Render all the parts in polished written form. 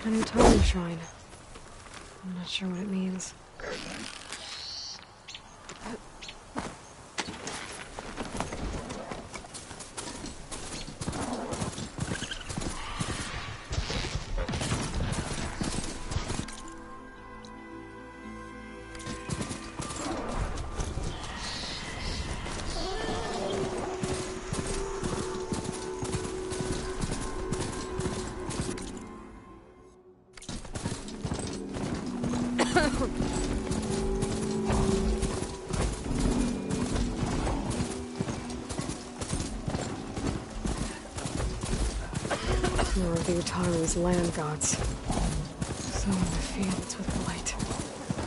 A new totem shrine. I'm not sure what it means. More of the Utaru's land gods. So in the fields with the light.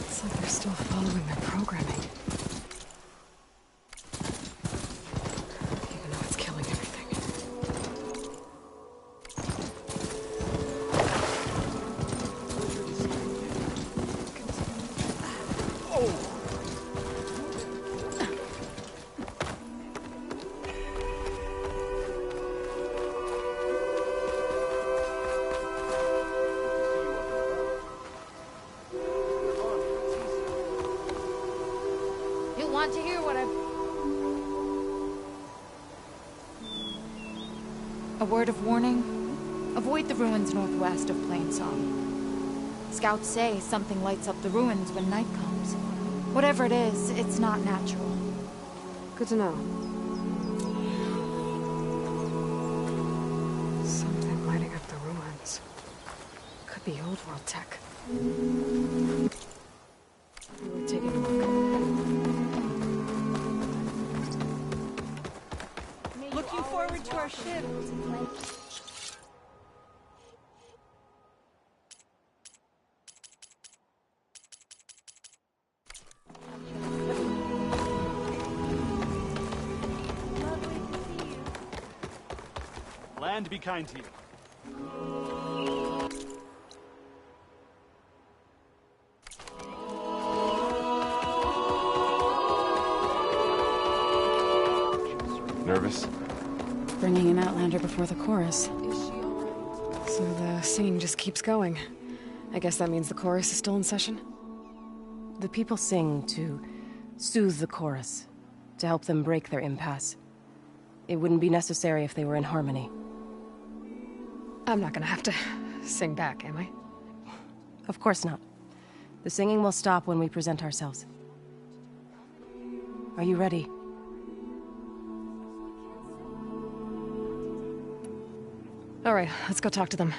It's like they're still following their programming. Even though it's killing everything. You'll want to hear what I've... A word of warning. Avoid the ruins northwest of Plainsong. Scouts say something lights up the ruins when night comes. Whatever it is, it's not natural. Good to know. Something lighting up the ruins. Could be old world tech. We're taking a look. Looking forward to our shift. Land be kind to you. Nervous? Bringing an Outlander before the chorus. So the singing just keeps going. I guess that means the chorus is still in session? The people sing to soothe the chorus, to help them break their impasse. It wouldn't be necessary if they were in harmony. I'm not gonna have to sing back, am I? Of course not. The singing will stop when we present ourselves. Are you ready? All right, let's go talk to them.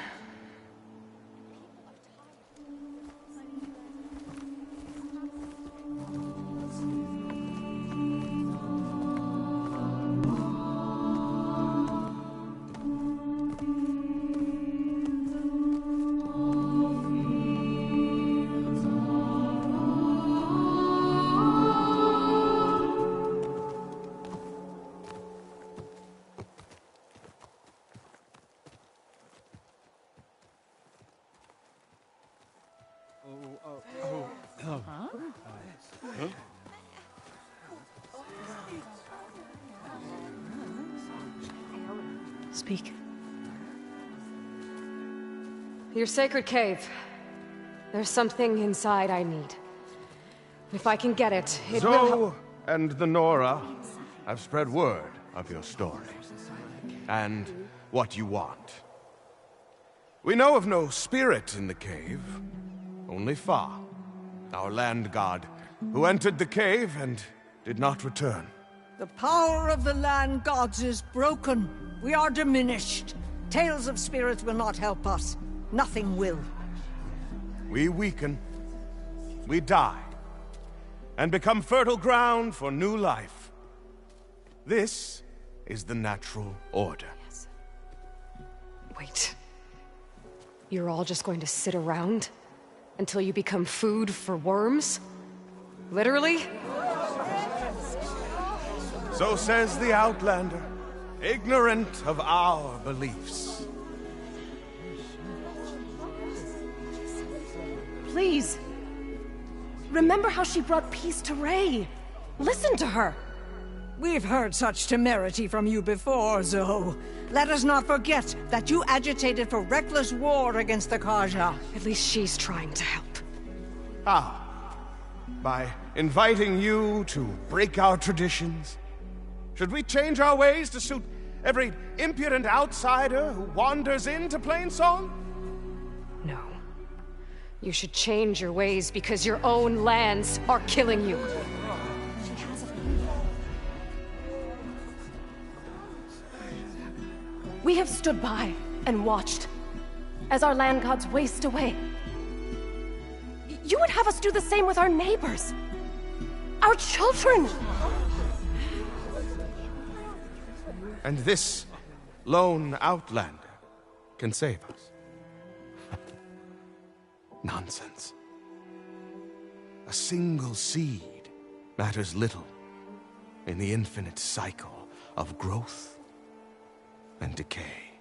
Speak. Your sacred cave. There's something inside I need. If I can get it, it will help. Zoe and the Nora have spread word of your story. And what you want. We know of no spirit in the cave. Only Fa, our land god, who entered the cave and did not return. The power of the land gods is broken. We are diminished. Tales of spirits will not help us. Nothing will. We weaken. We die. And become fertile ground for new life. This is the natural order. Yes. Wait. You're all just going to sit around? Until you become food for worms? Literally? So says the Outlander, ignorant of our beliefs. Please. Remember how she brought peace to Ray. Listen to her. We've heard such temerity from you before, Zoe. Let us not forget that you agitated for reckless war against the Carja. At least she's trying to help. How? By inviting you to break our traditions? Should we change our ways to suit every impudent outsider who wanders into Plainsong? No. You should change your ways because your own lands are killing you. We have stood by and watched as our land gods waste away. You would have us do the same with our neighbors, our children. And this lone outlander can save us. Nonsense. A single seed matters little in the infinite cycle of growth and decay.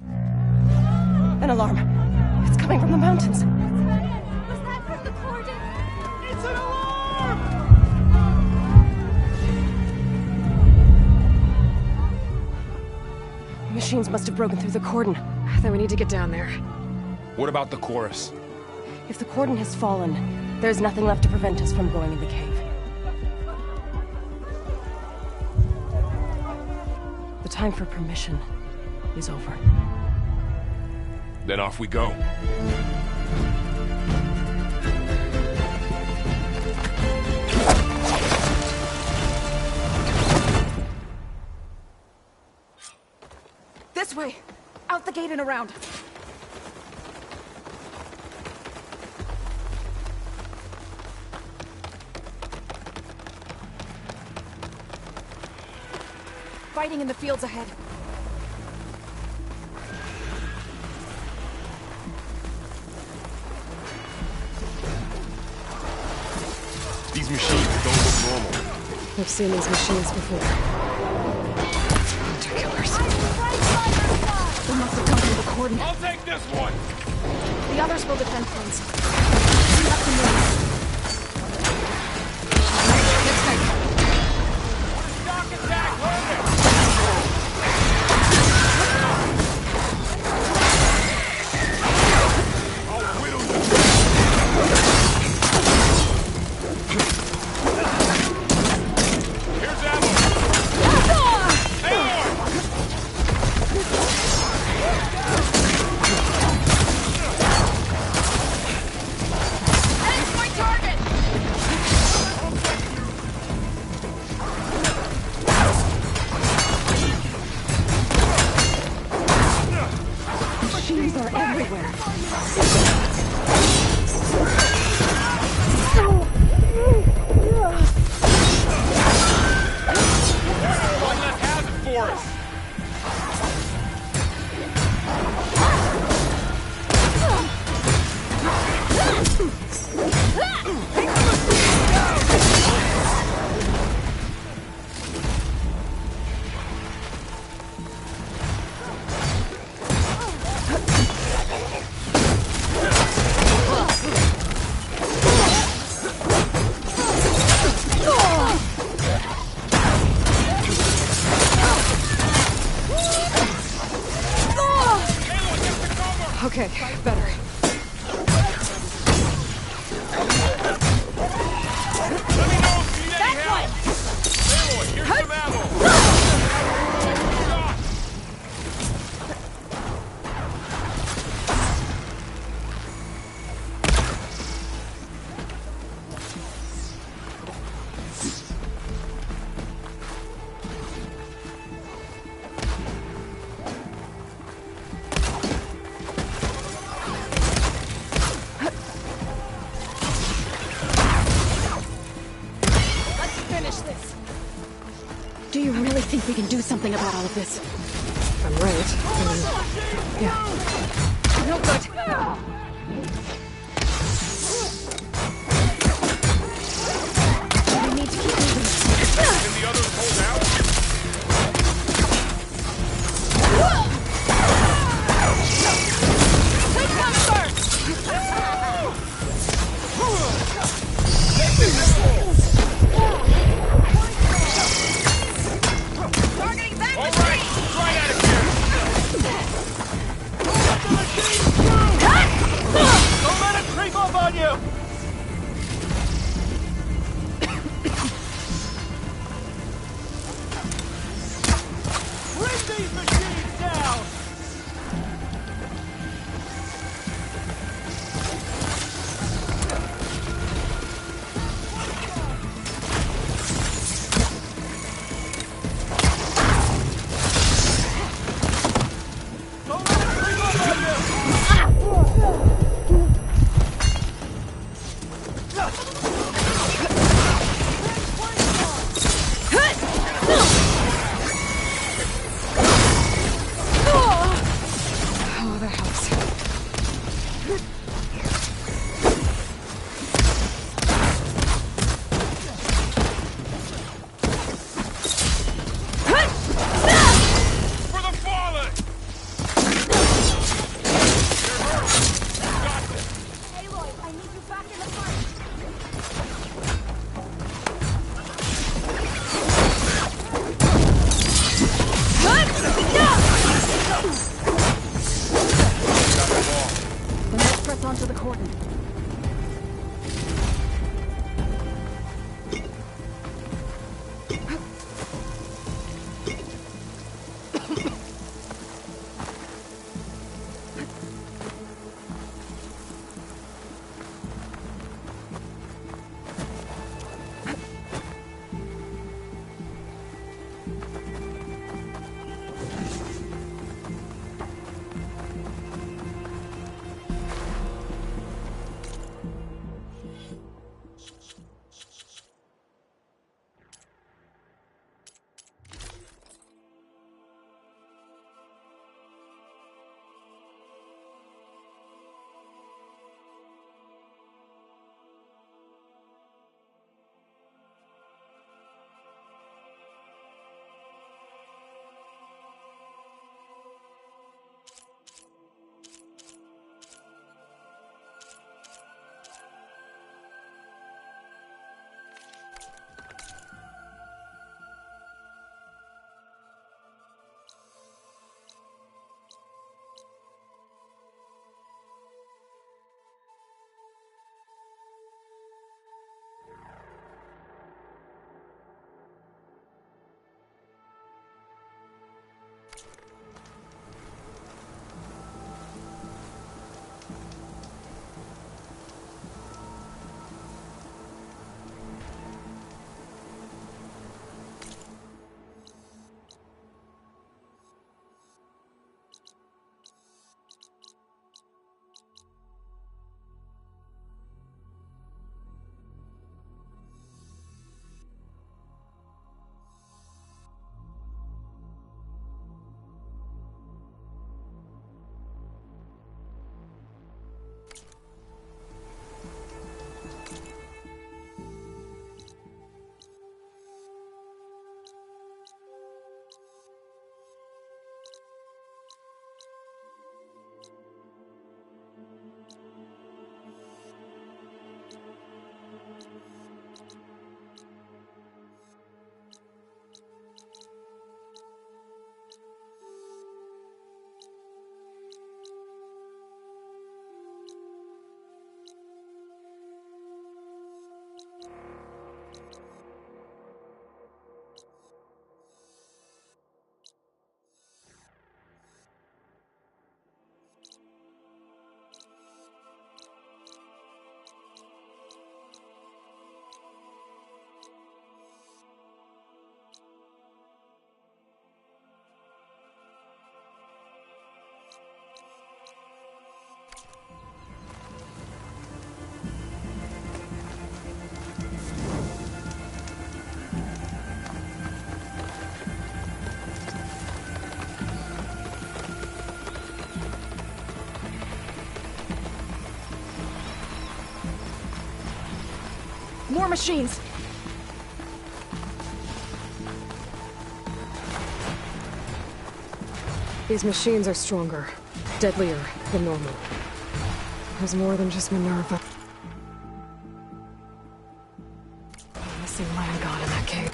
An alarm. It's coming from the mountains. Was that from the Corden? It's an alarm! Machines must have broken through the cordon. Then we need to get down there. What about the chorus? If the cordon has fallen, there's nothing left to prevent us from going in the cave. The time for permission is over. Then off we go. This way! Out the gate and around. Fighting in the fields ahead. These machines don't look normal. I've seen these machines before. Hunter killers. They must have come through the cordon. I'll take this one! The others will defend things. We have to move. Shock attack, landing! I'll whittle you! Here's ammo! Hang on! That's my target! Machines are everywhere. One less hazard for us! Okay, better. Let me know if you need any help! Aloy, here's some ammo! Let's finish this. Do you really think we can do something about all of this? If I'm right. Yeah. No good. We need to keep moving. Can the others hold out? Which comes first? Targeting that All machine! right, try that again! to the cordon. More machines! These machines are stronger, deadlier than normal. There's more than just Minerva. Missing land god in that cave.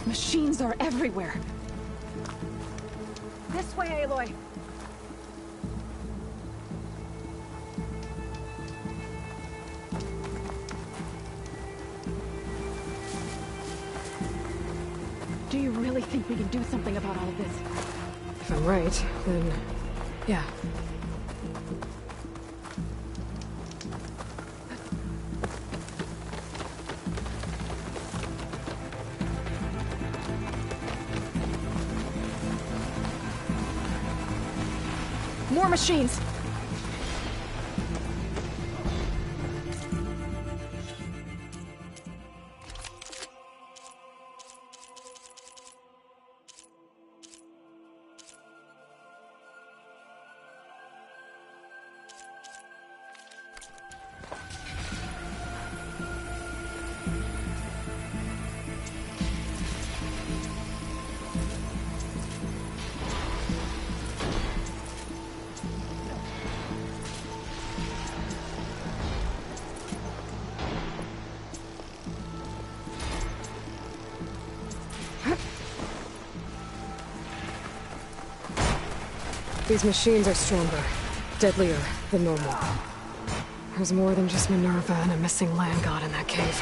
Machines are everywhere. This way, Aloy. Do you really think we can do something about all of this? If I'm right, then... yeah. More machines! These machines are stronger, deadlier than normal. There's more than just Minerva and a missing land god in that cave.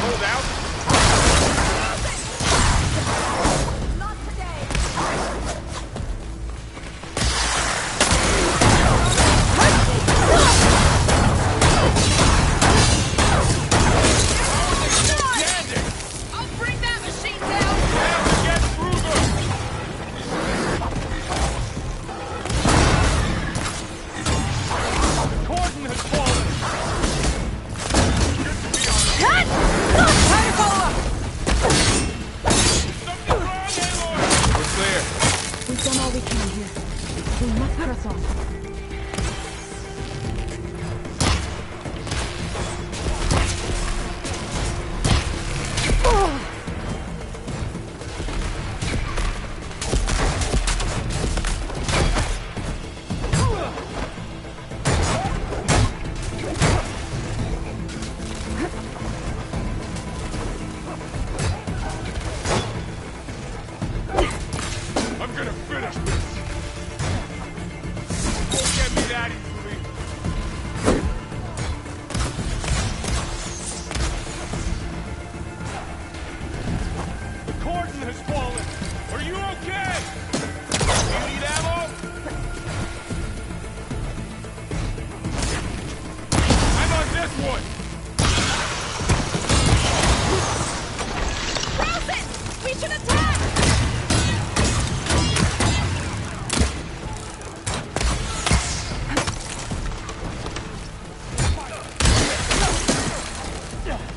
Hold out. I'll bring that machine down! Get through them. The cordon has fallen. Good to be on the Time to follow up! Something's wrong, Aloy. We're clear. We've done all we can here. We must press on. I'm gonna finish this. Won't get me that easily. The cordon has fallen. Are you okay? You need ammo? I'm on this one. Rouse! We should attack!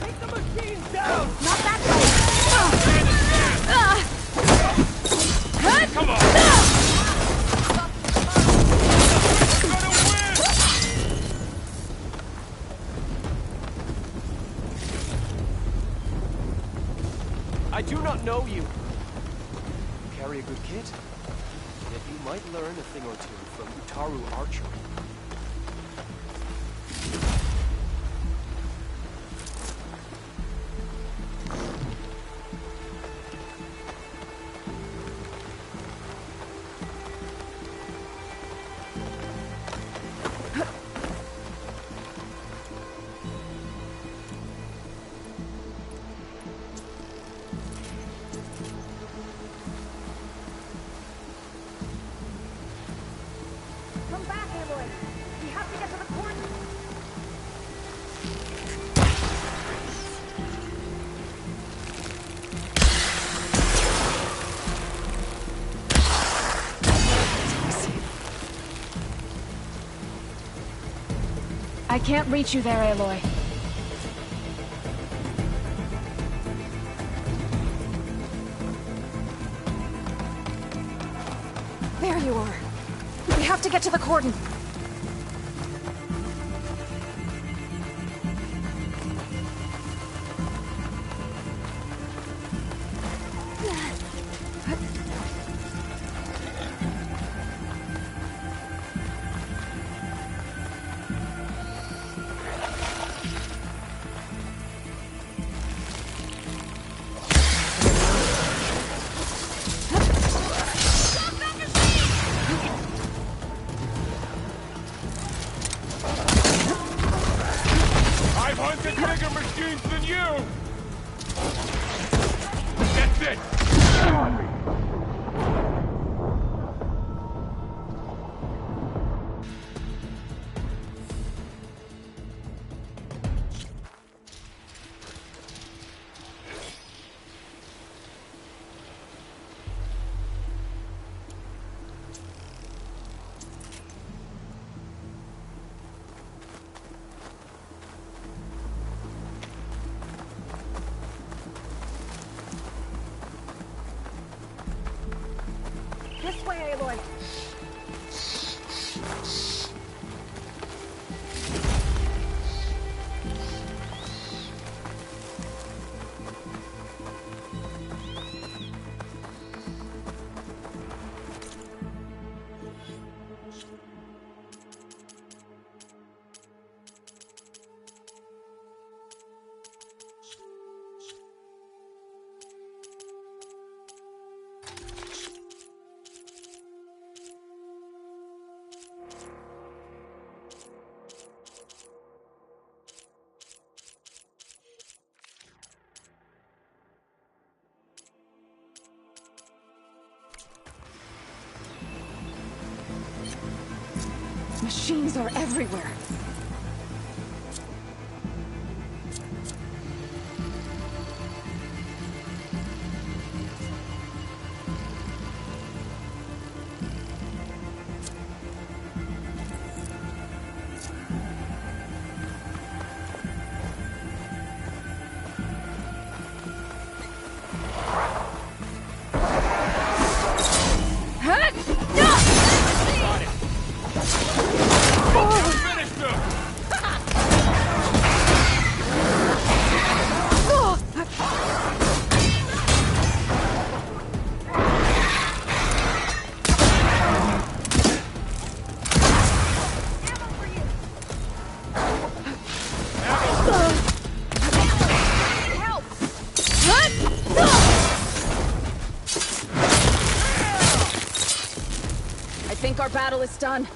Take the machine down! Not that way! Come on. We're gonna win. I do not know you. You carry a good kit, yet you might learn a thing or two from Utaru archery. Come back, Aloy! We have to get to the cordon! I can't reach you there, Aloy. There you are. We have to get to the cordon. I've hunted bigger machines than you! That's it! This way, Aloy! machines are everywhere. I think our battle is done.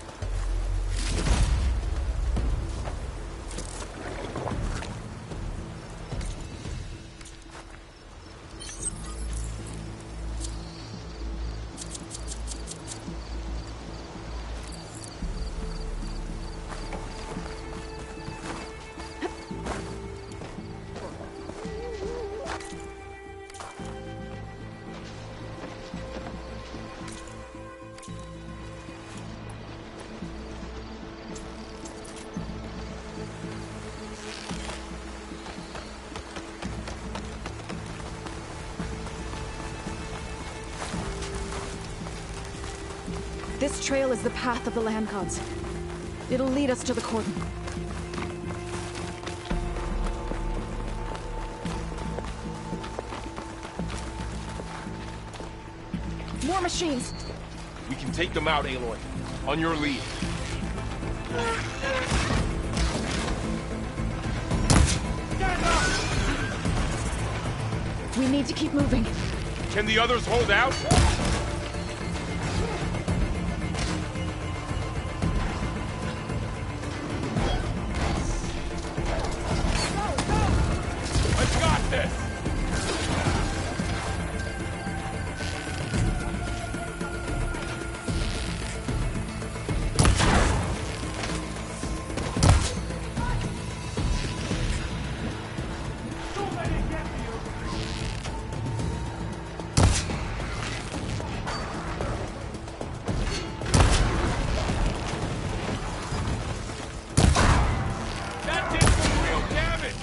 This trail is the path of the land gods. It'll lead us to the cordon. More machines! We can take them out, Aloy. On your lead. We need to keep moving. Can the others hold out? I've got this! That did some real damage!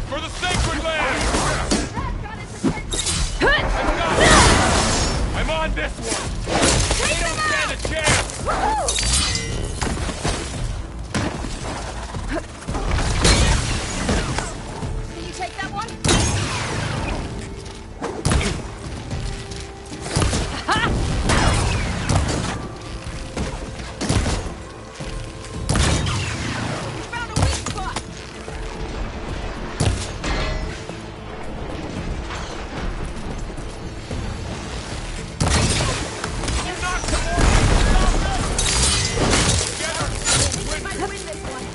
For the sacred land! I've got it! I'm on this one! They don't stand a chance! Can you take that one? We found a weak spot! You knocked them all! Together! Win! Might win this one.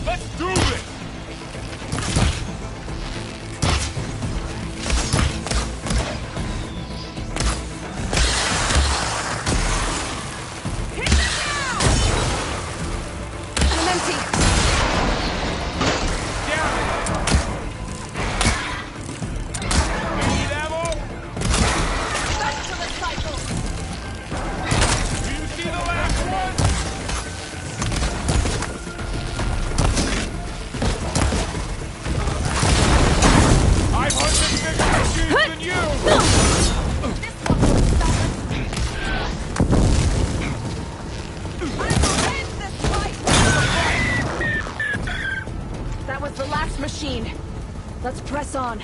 Let's do this! I'm empty. Down! You need ammo? Back to the cycle. Do you see the last one? I've hunted bigger machines than you! That was the last machine. Let's press on.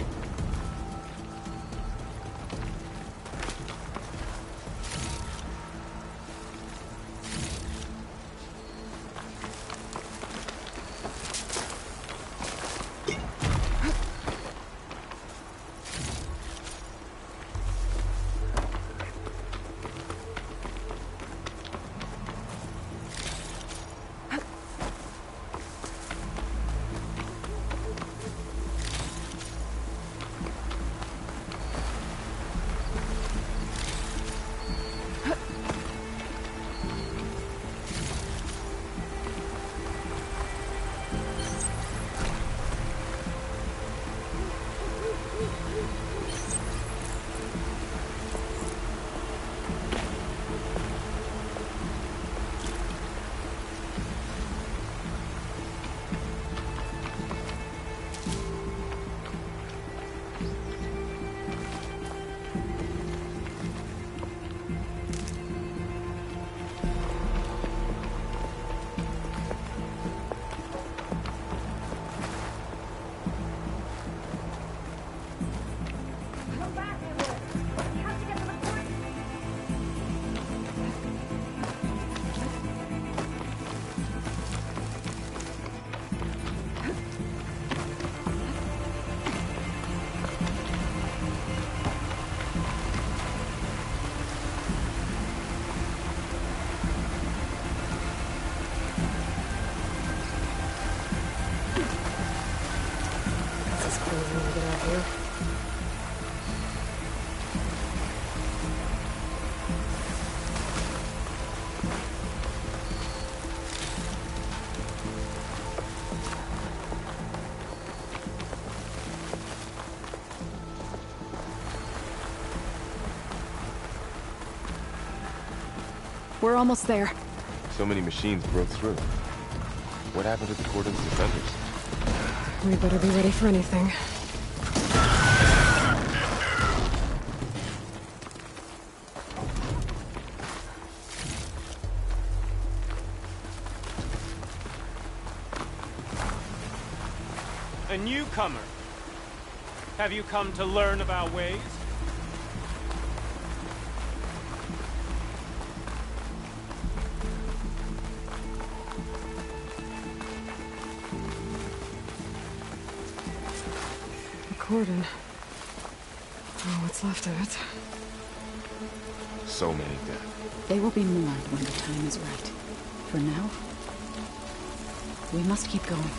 We're almost there. So many machines broke through. What happened to the Cordon's defenders? We better be ready for anything. A newcomer. Have you come to learn of our ways? The Cordon. Oh, what's left of it. So many dead. They will be mourned when the time is right. For now, we must keep going.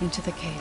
Into the cave.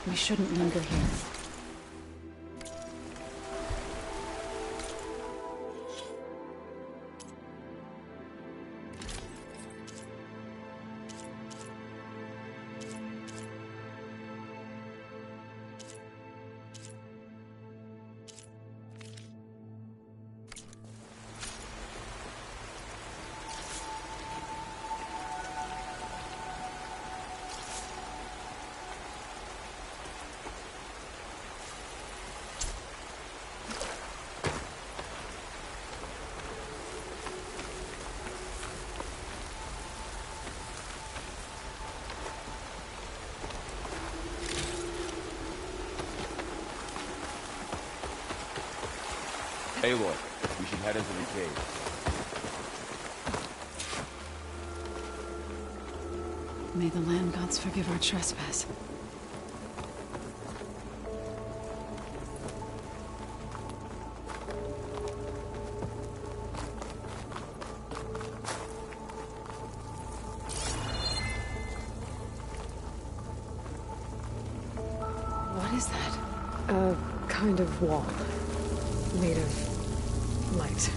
We shouldn't linger here. Aloy, we should head into the cave. May the land gods forgive our trespass. What is that? A kind of wall. Made of light.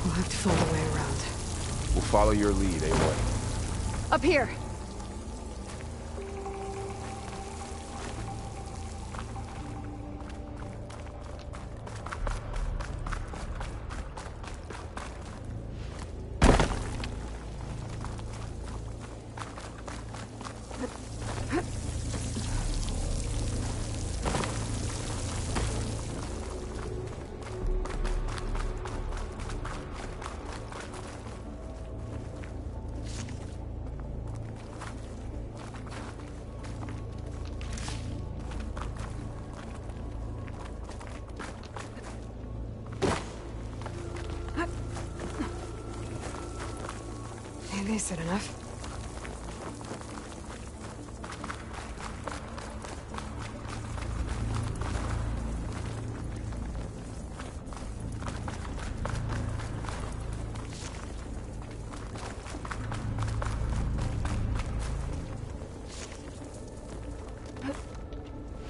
We'll have to find a way around. We'll follow your lead, Aloy. Up here! Is it enough?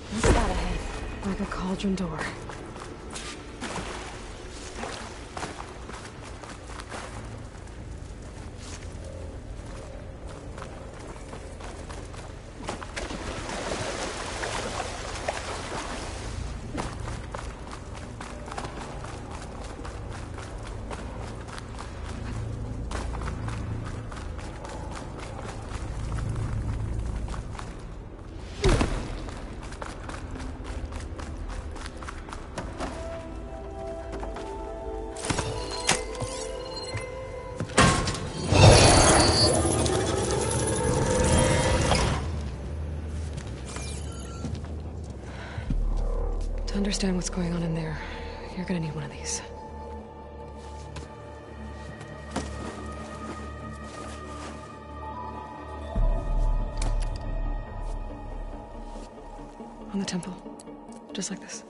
What's that ahead? Like a cauldron door. To understand what's going on in there, you're gonna need one of these. On the temple. Just like this.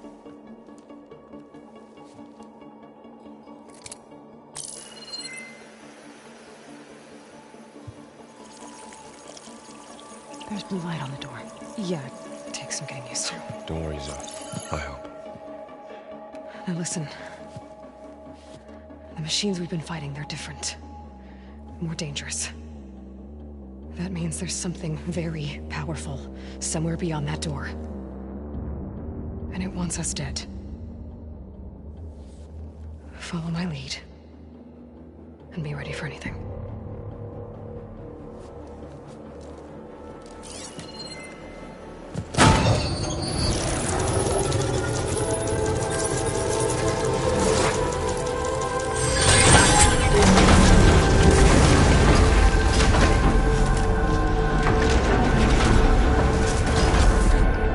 There's blue light on the door. Yeah, it takes some getting used to. Don't worry, Zoe. I help. Now listen. The machines we've been fighting, they're different. More dangerous. That means there's something very powerful somewhere beyond that door. And it wants us dead. Follow my lead. And be ready for anything.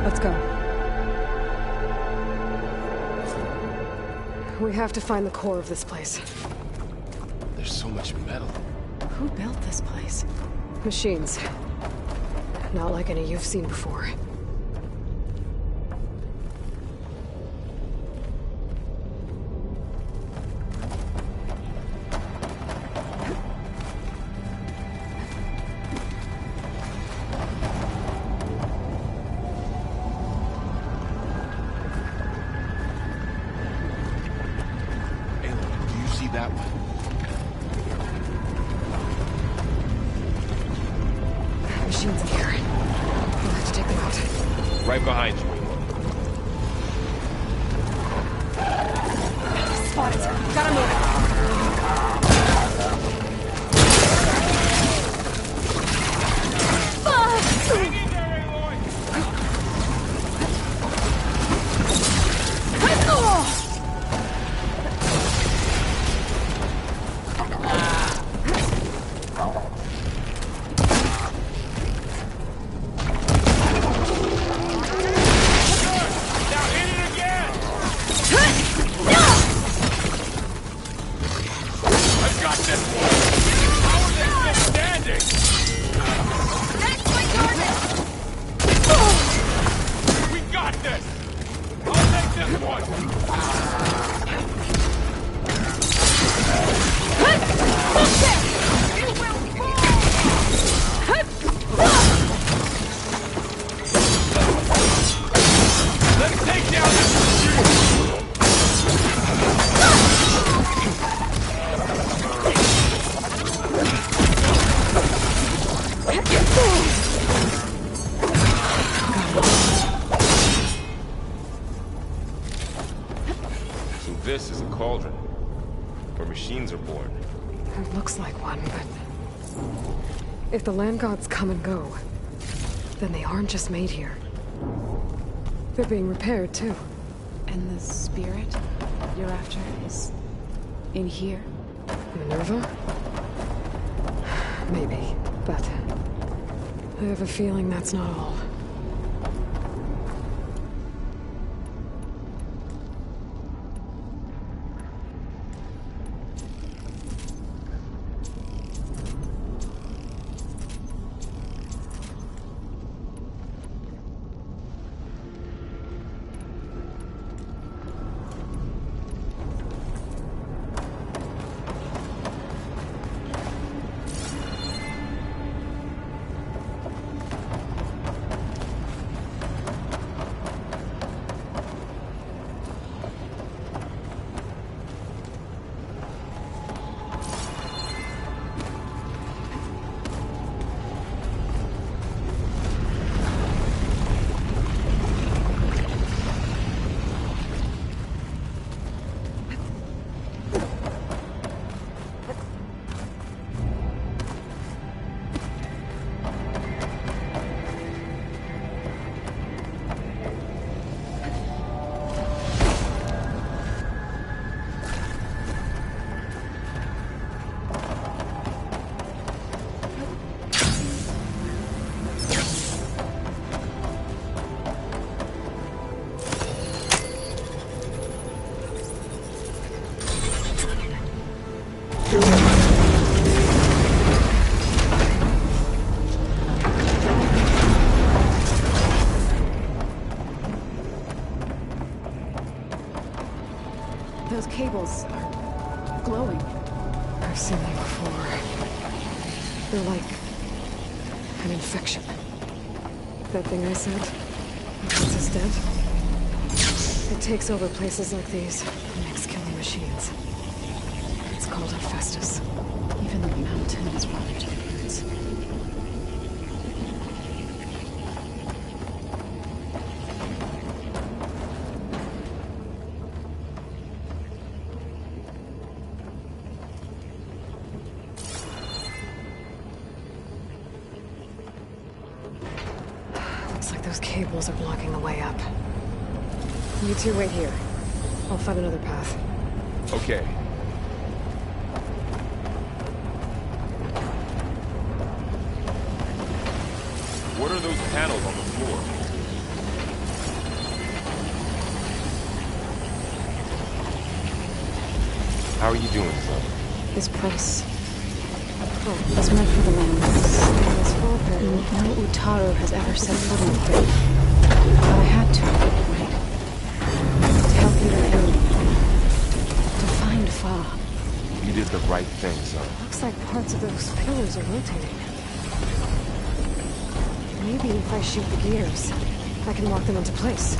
Let's go. We have to find the core of this place. There's so much metal. Who built this place? Machines. Not like any you've seen before. Aloy, do you see that one? Machines in here. We'll have to take them out. Right behind you. Spotted. Gotta move. Hang in there, Aloy! Now hit it again! I've got this one! How are they still standing? We got this! I'll take this one! Let's take down this machine! So this is a cauldron, where machines are born. It looks like one, but... if the land gods come and go, then they aren't just made here. They're being repaired, too. And the spirit you're after is in here? Minerva? Maybe, but... I have a feeling that's not all. Those cables are glowing. I've seen them before. They're like an infection. that thing I said? Once it's dead? It takes over places like these and makes killing machines. It's called Hephaestus. Even the mountain is rotted to the roots. Looks like those cables are blocking the way up. You two wait here. I'll find another path. Okay. What are those panels on the floor? How are you doing, son? This place was meant for the land. No Utaru has ever set foot in the grave. But I had to, right? To help you with Ellie. To find Fa. You did the right thing, son. Looks like parts of those pillars are rotating. Maybe if I shoot the gears, I can lock them into place.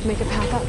Make a path up.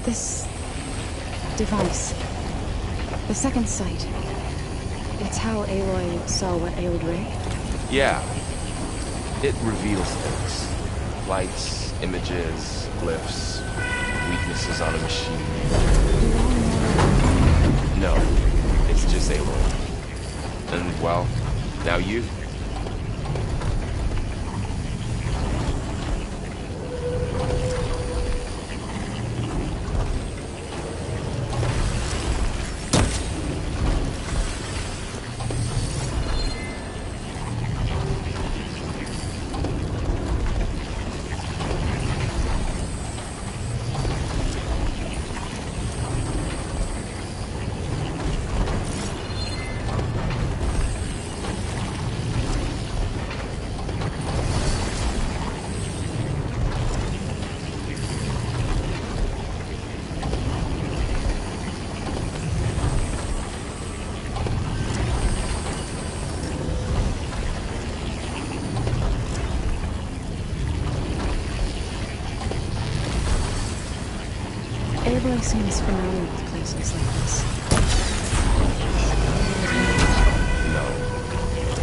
This device, the second sight, it's how Aloy saw what ailed Ray? Yeah. It reveals things. Lights, images, glyphs, weaknesses on a machine. No, it's just Aloy. And, well, now you. Aloy seems familiar with places like this. No.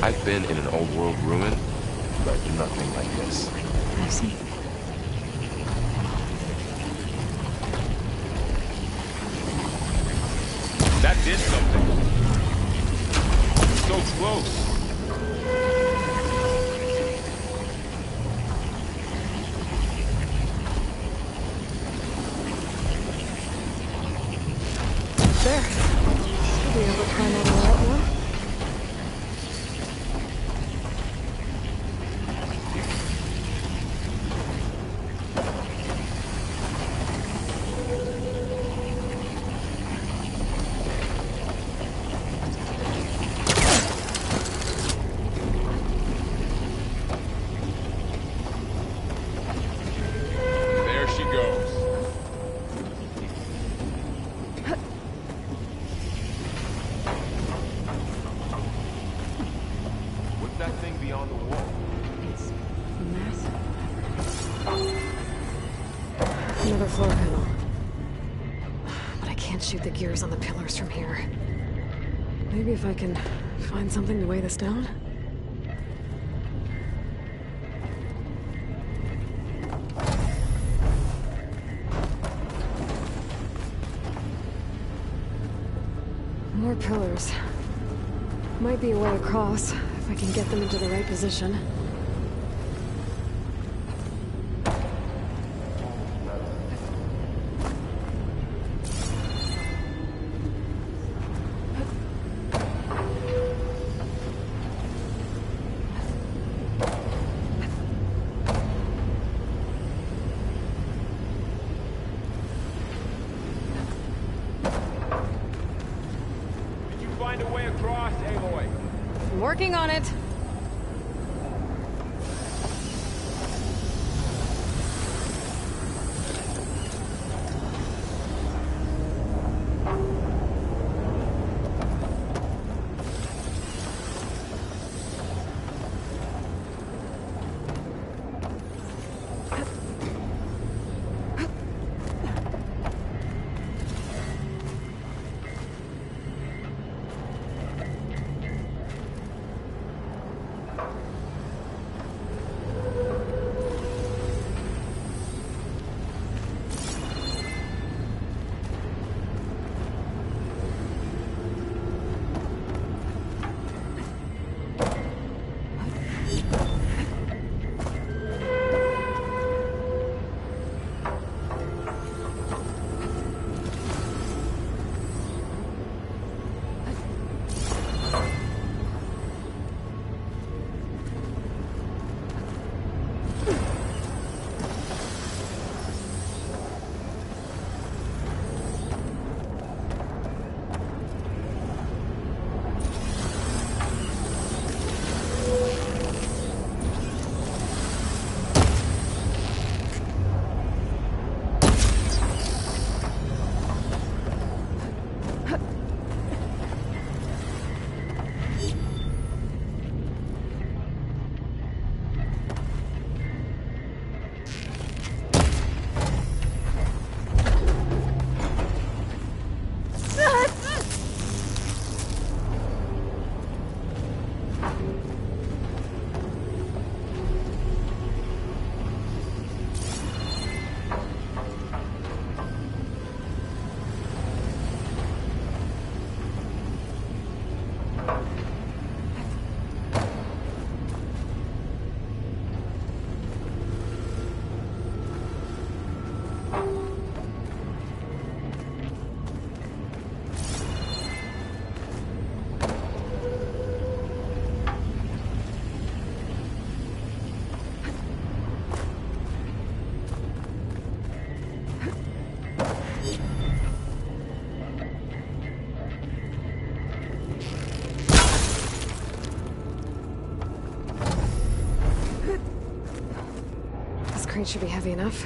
I've been in an old world ruin, but nothing like this. I see. That did something. So close. There. Should be able to climb all the way up now. There she goes. What's that thing beyond the wall? It's massive. Another floor panel. But I can't shoot the gears on the pillars from here. Maybe if I can find something to weigh this down? pillars. Might be a way across, if I can get them into the right position. Find a way across, Aloy. I'm working on it. Crate should be heavy enough.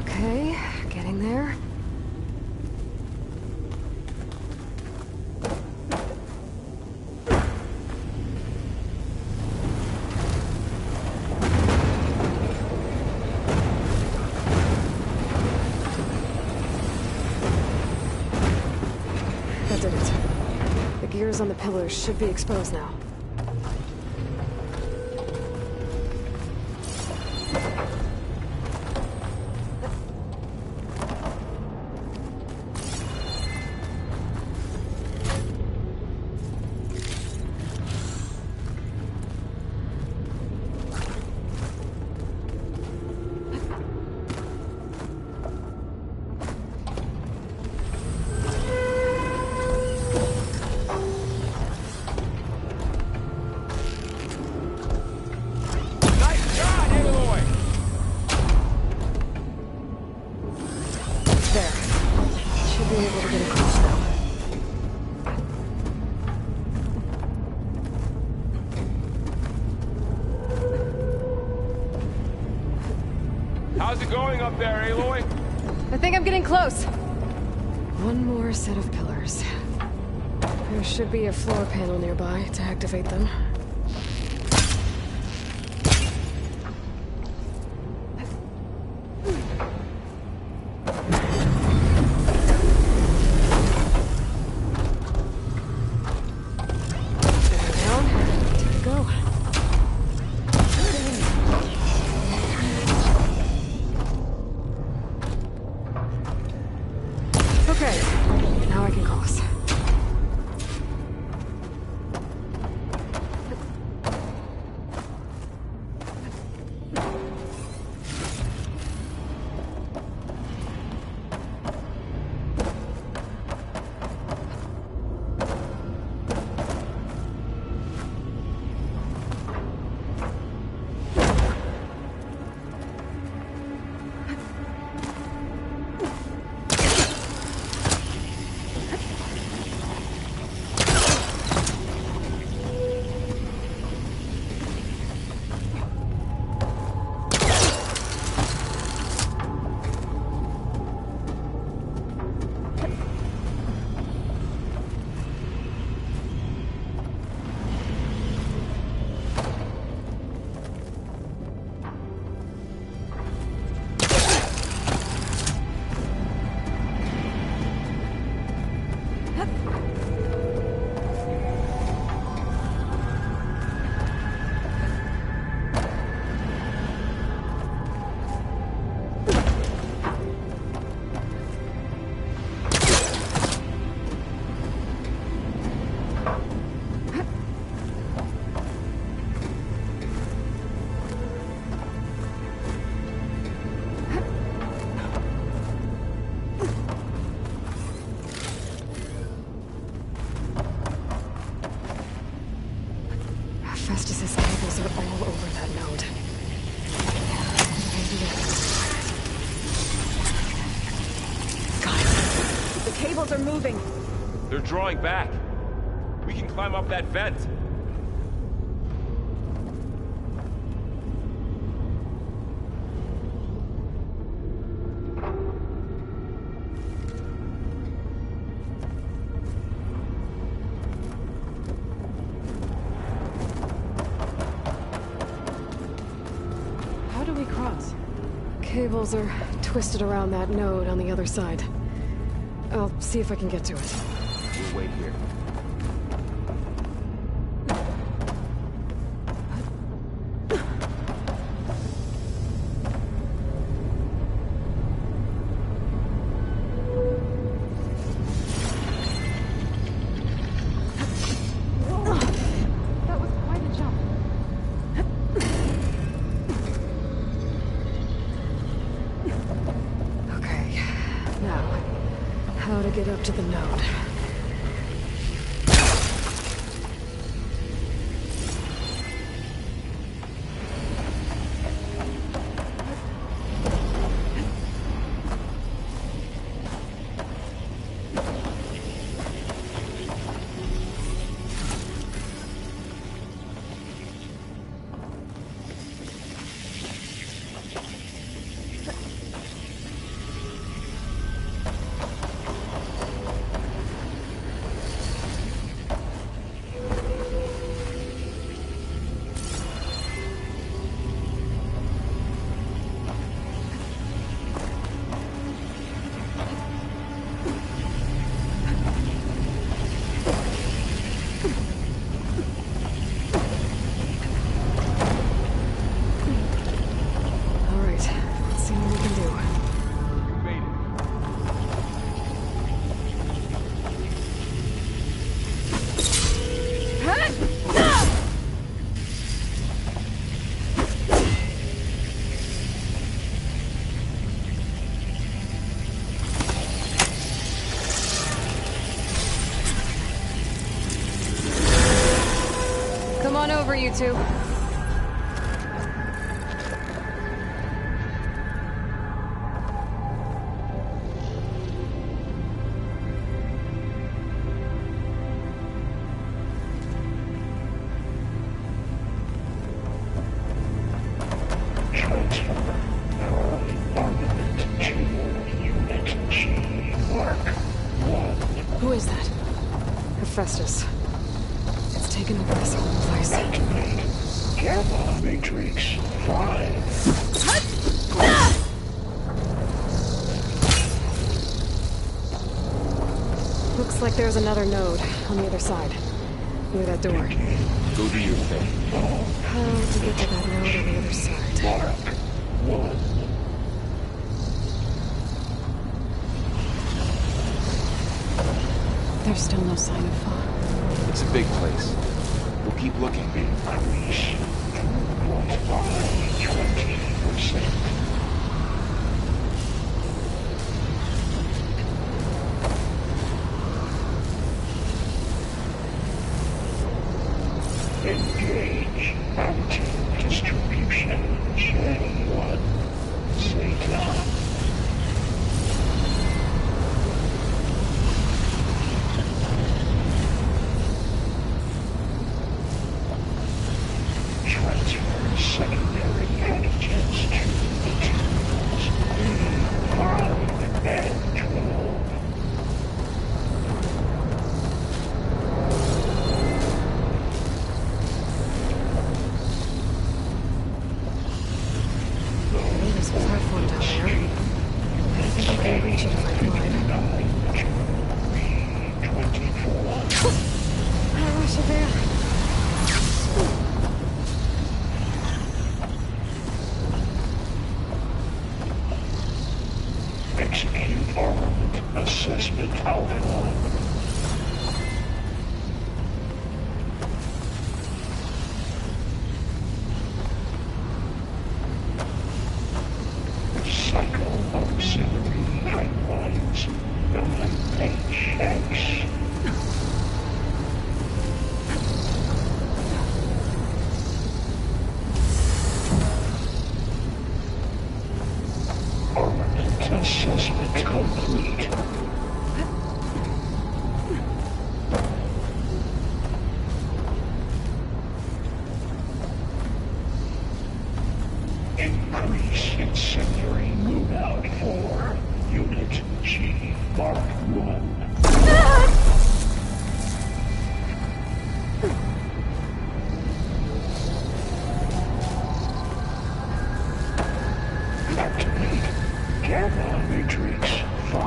Okay, getting there. On the pillars should be exposed now. How's it going up there, Aloy? I think I'm getting close. One more set of pillars. There should be a floor panel nearby to activate them. Okay, now I can cross. Festus's cables are all over that node. Maybe Guys, the cables are moving. They're drawing back. We can climb up that vent. How do we cross? Cables are twisted around that node on the other side. I'll see if I can get to it. We'll wait here. That was quite a jump. Okay, now, how to get up to the node. Over, you two. Who is that? Hephaestus. It's taken over this whole place. Careful, Matrix. 5. Looks like there's another node on the other side. Near that door. Go do your thing. How to get to that node on the other side? Mark 1. There's still no sign of fog. It's a big place. We'll keep looking. Increase 2.5, 20%. Engage anti-distribution. Channel 1. Satan. Transfer secondary antigens to materials B5 and 12. There's a platform down there. I think I can reach it if I climb. 24. I rush it there. Execute armament assessment alpha. Cycle auxiliary pipelines. HX. Armament assessment complete. Increase incendiary move out for Unit G Mark 1. Activate Gamma Matrix 5.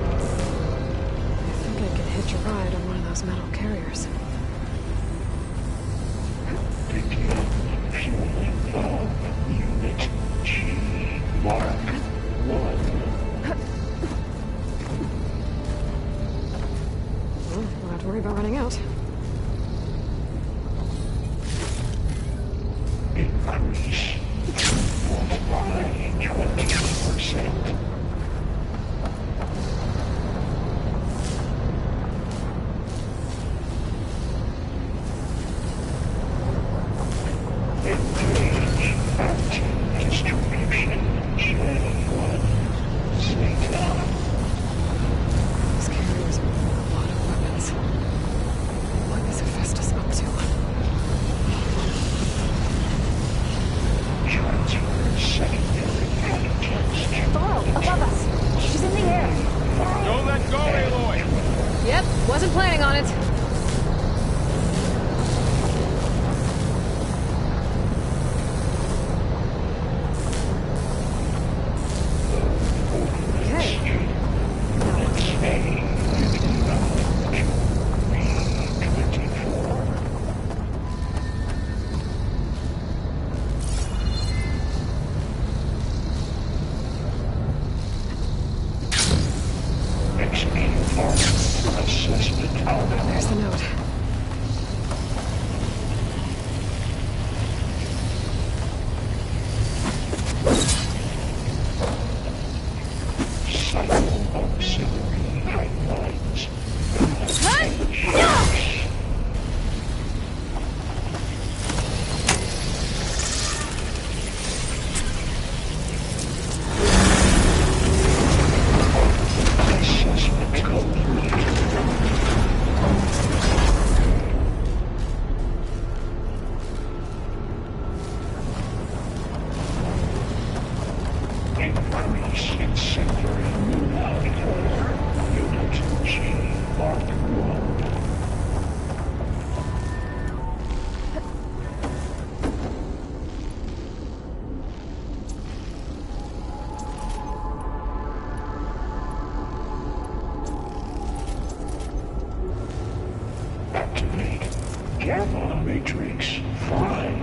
I think I can hitch a ride on one of those metal carriers. Begin fueling of Unit G Mark 1. Well, don't have to worry about running out. Increase 2.5, 20%. Engage anti-distribution. Channel 1. Satan. These carriers are a lot of weapons. What is Hephaestus up to? Transfer secondary antigens. Varl, above us. She's in the air. Don't let go, Aloy! Yep, wasn't planning on it. Execute armament assessment alpha. There's the note. Cycle auxiliary pipelines. Assessment complete. Increase incendiary move out for Unit G Mark 1. Activate Gamma Matrix 5.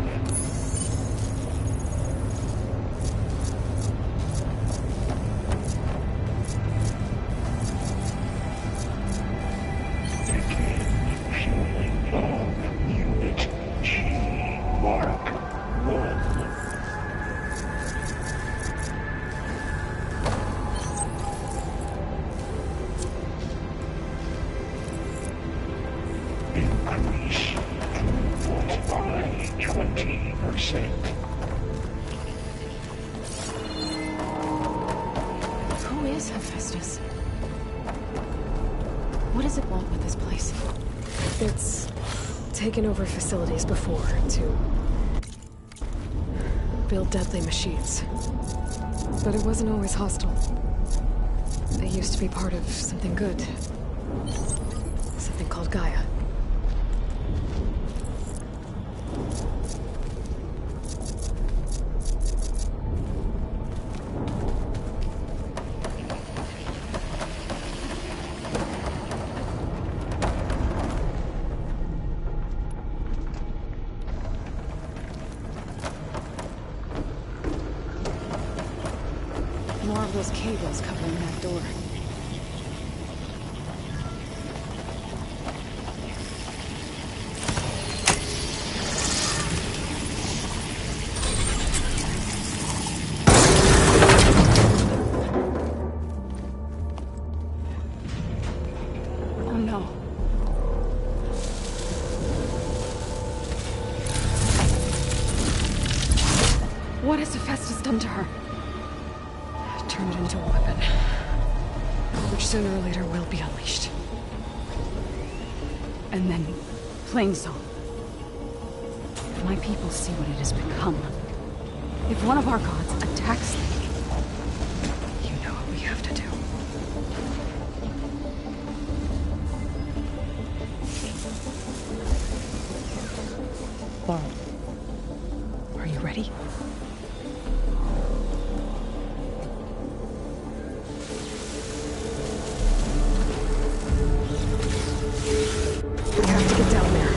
sake. Who is Hephaestus? What does it want with this place? It's taken over facilities before to build deadly machines. But it wasn't always hostile. They used to be part of something good. Something called Gaia. More of those cables covering that door. Oh no. What has Hephaestus done to her? Turn it into a weapon, which sooner or later will be unleashed. And then, Plainsong. If my people see what it has become, if one of our gods attacks them, You know what we have to do. Laurel, are you ready? We have to get down there.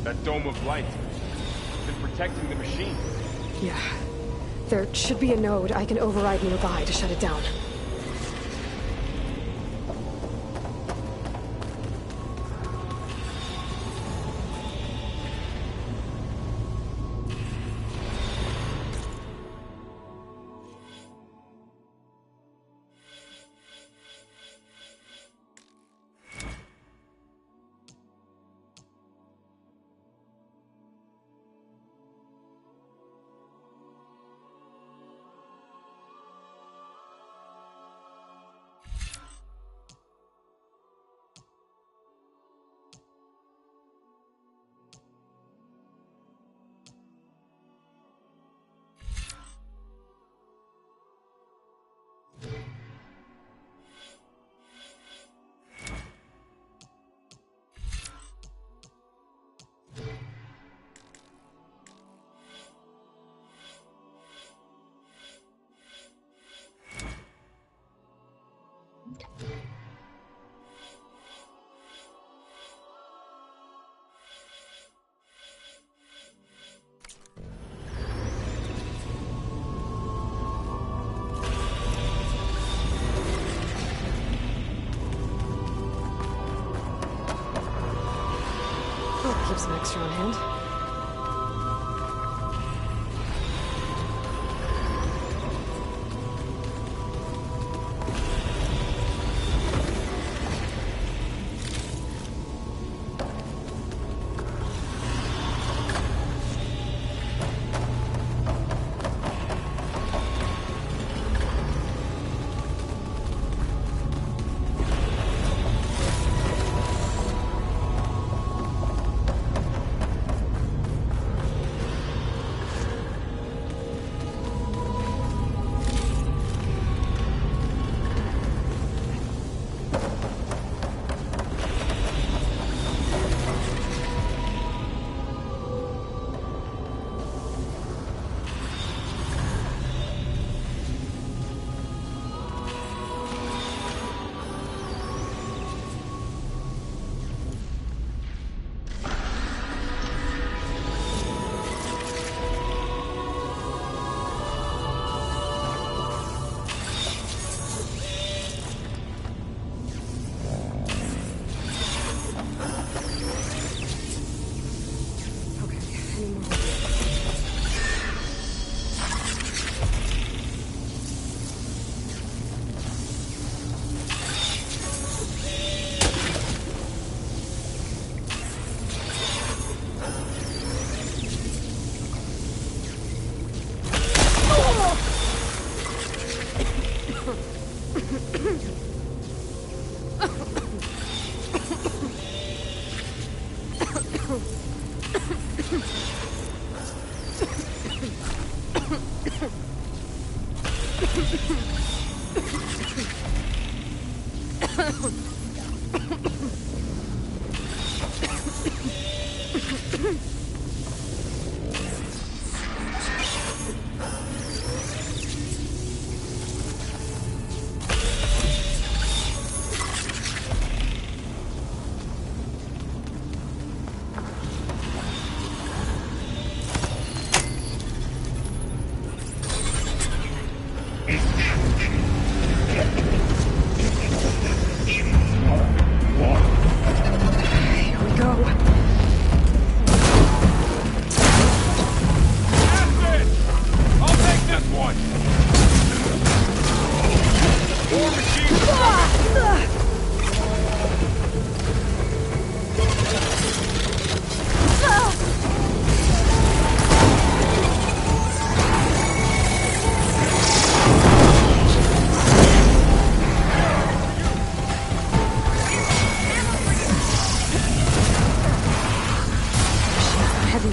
That dome of light. It's been protecting the machine. Yeah. There should be a node I can override nearby to shut it down. Keep some extra on hand.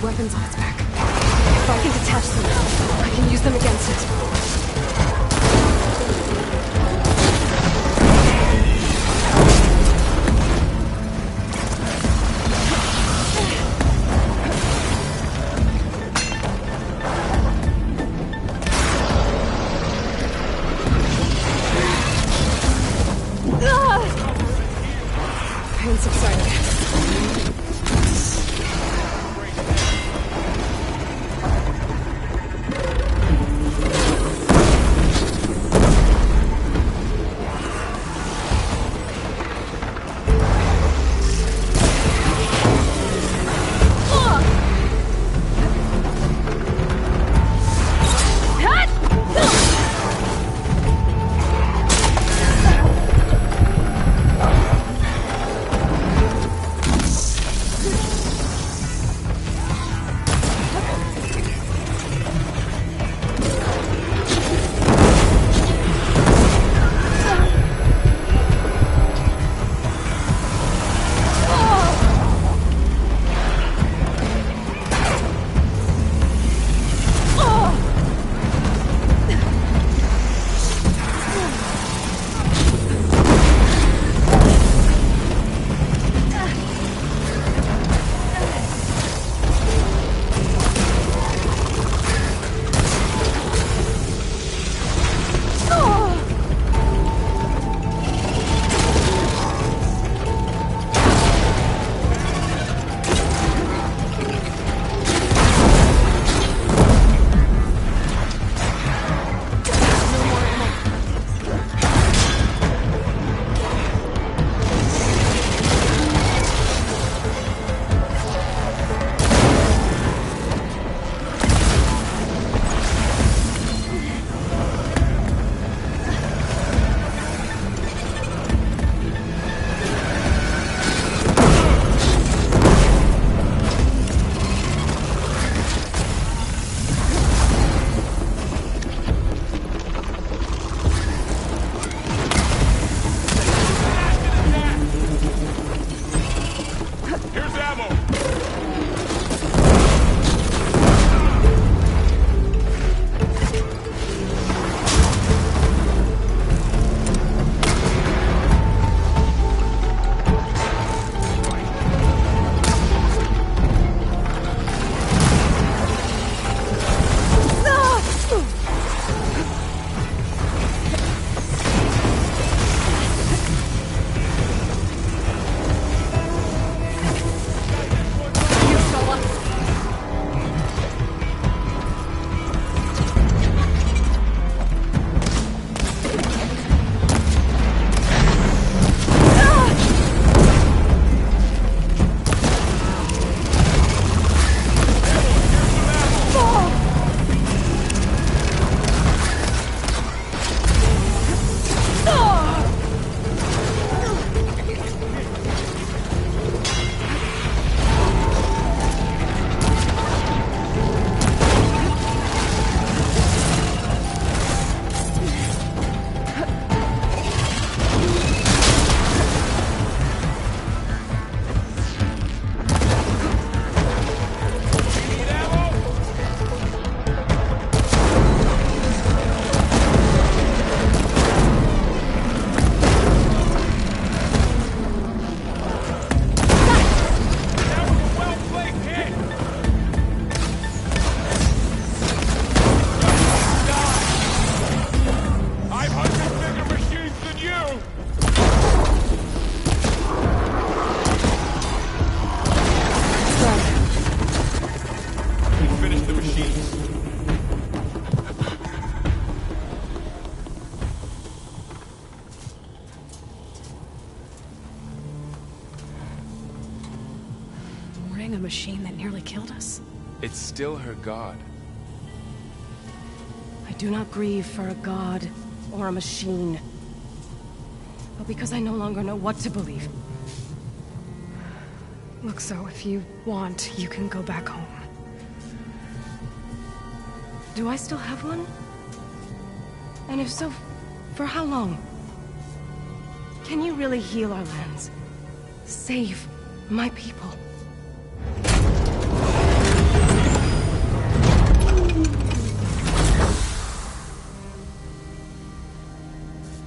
Weapons on its back. If I can detach them, I can use them against it. Pain subsided. fighting a machine that nearly killed us? It's still her god. I do not grieve for a god or a machine, but because I no longer know what to believe. Look, so if you want, you can go back home. Do I still have one? And if so, for how long? Can you really heal our lands? Save my people?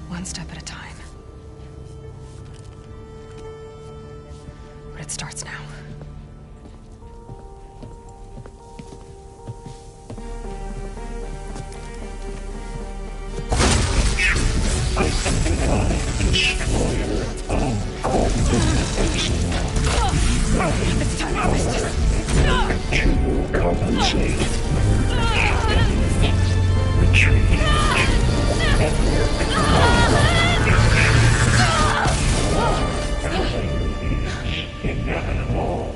One step at a time. But it starts now. It's time to To compensate. Retreat. Inevitable.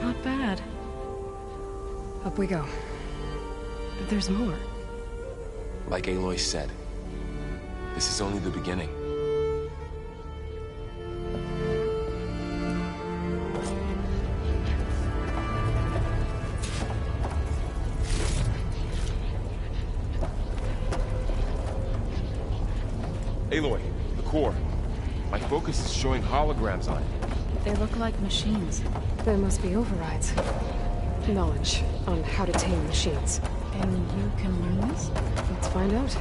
Not bad. Up we go. But there's more. Like Aloy said, this is only the beginning. Aloy, the core. My focus is showing holograms on it. They look like machines. There must be overrides. Knowledge on how to tame machines. And you can learn this? Let's find out.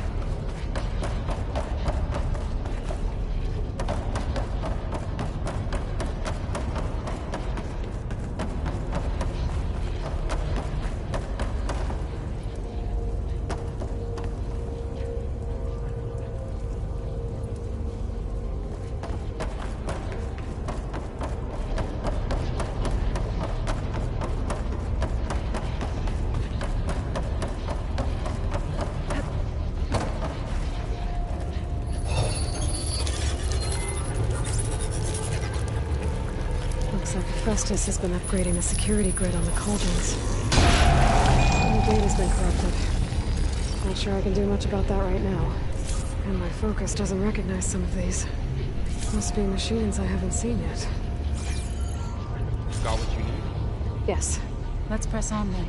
Looks like Festus has been upgrading the security grid on the cauldrons. The data's been corrupted. Not sure I can do much about that right now. And my focus doesn't recognize some of these. Must be machines I haven't seen yet. Got what you need? Yes. Let's press on then.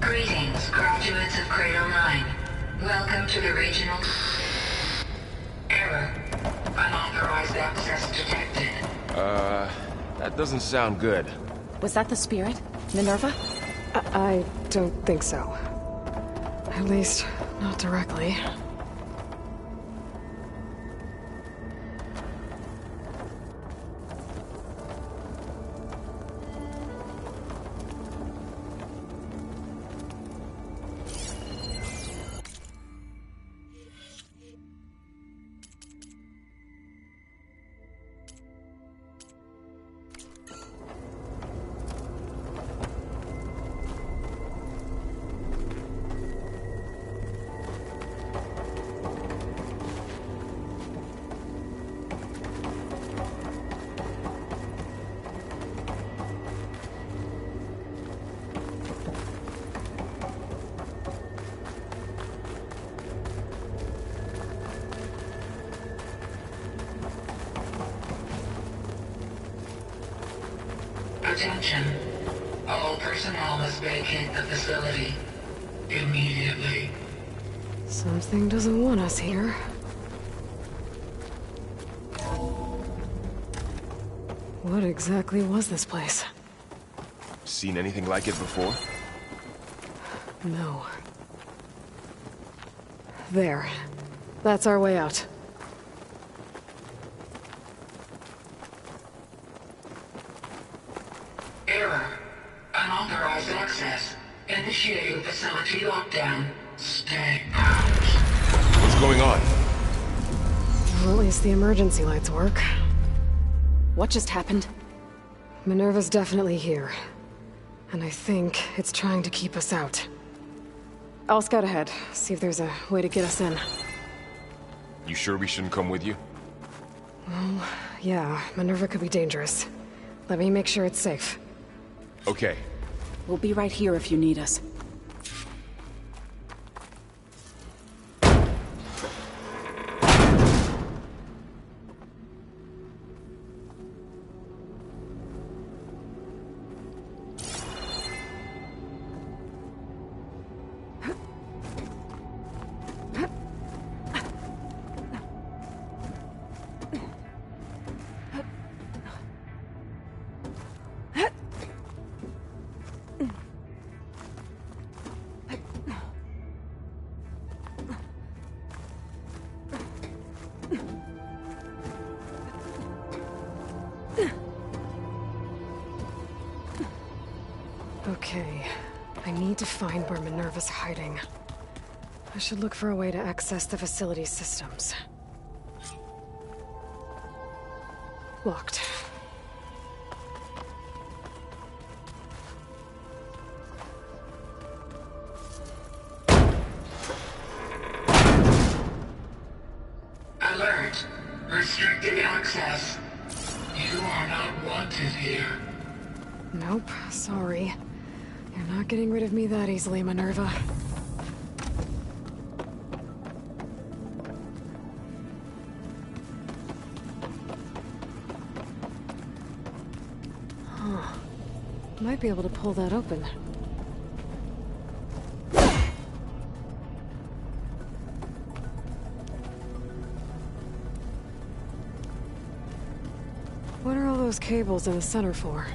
Greetings, graduates of Cradle 9. Welcome to the regional... Error. Unauthorized access detected. That doesn't sound good. Was that the spirit? Minerva? I don't think so. At least, not directly. Attention. All personnel must vacate the facility. Immediately. Something doesn't want us here. What exactly was this place? Seen anything like it before? No. There. That's our way out. Error. Unauthorized access. Initiating facility lockdown. Stay out. What's going on? Well, at least the emergency lights work. What just happened? Minerva's definitely here. And I think it's trying to keep us out. I'll scout ahead, see if there's a way to get us in. You sure we shouldn't come with you? Well, yeah, Minerva could be dangerous. Let me make sure it's safe. Okay. We'll be right here if you need us. Okay, I need to find where Minerva's hiding. I should look for a way to access the facility's systems. Locked. Alert. Restricted access. You are not wanted here. Nope, sorry. You're not getting rid of me that easily, Minerva. Huh. Might be able to pull that open. What are all those cables in the center for?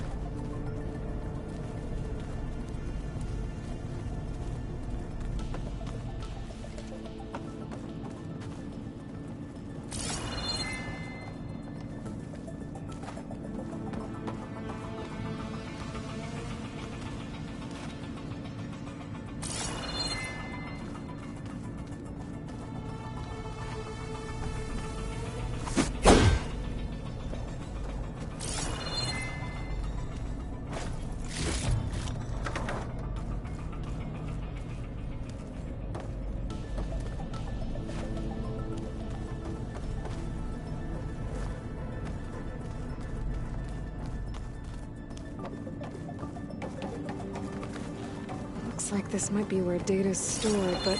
Looks like this might be where data's stored, but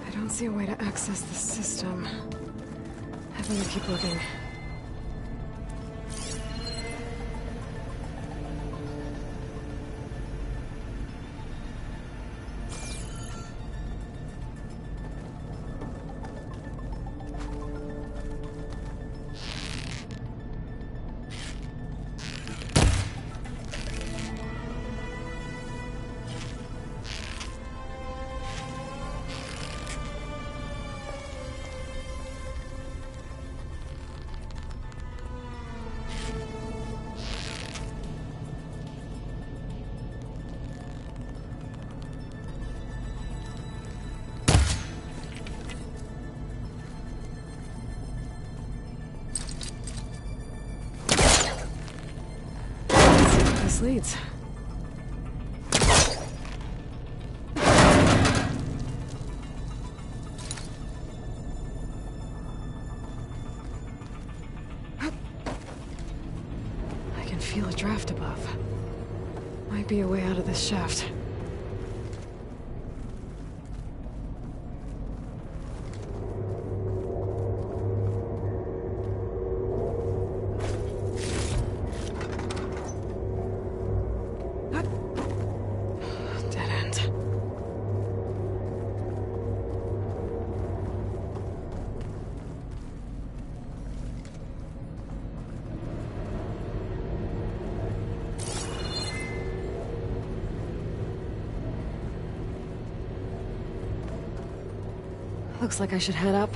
I don't see a way to access the system. I better keep looking. This leads. I can feel a draft above. Might be a way out of this shaft. Looks like I should head up.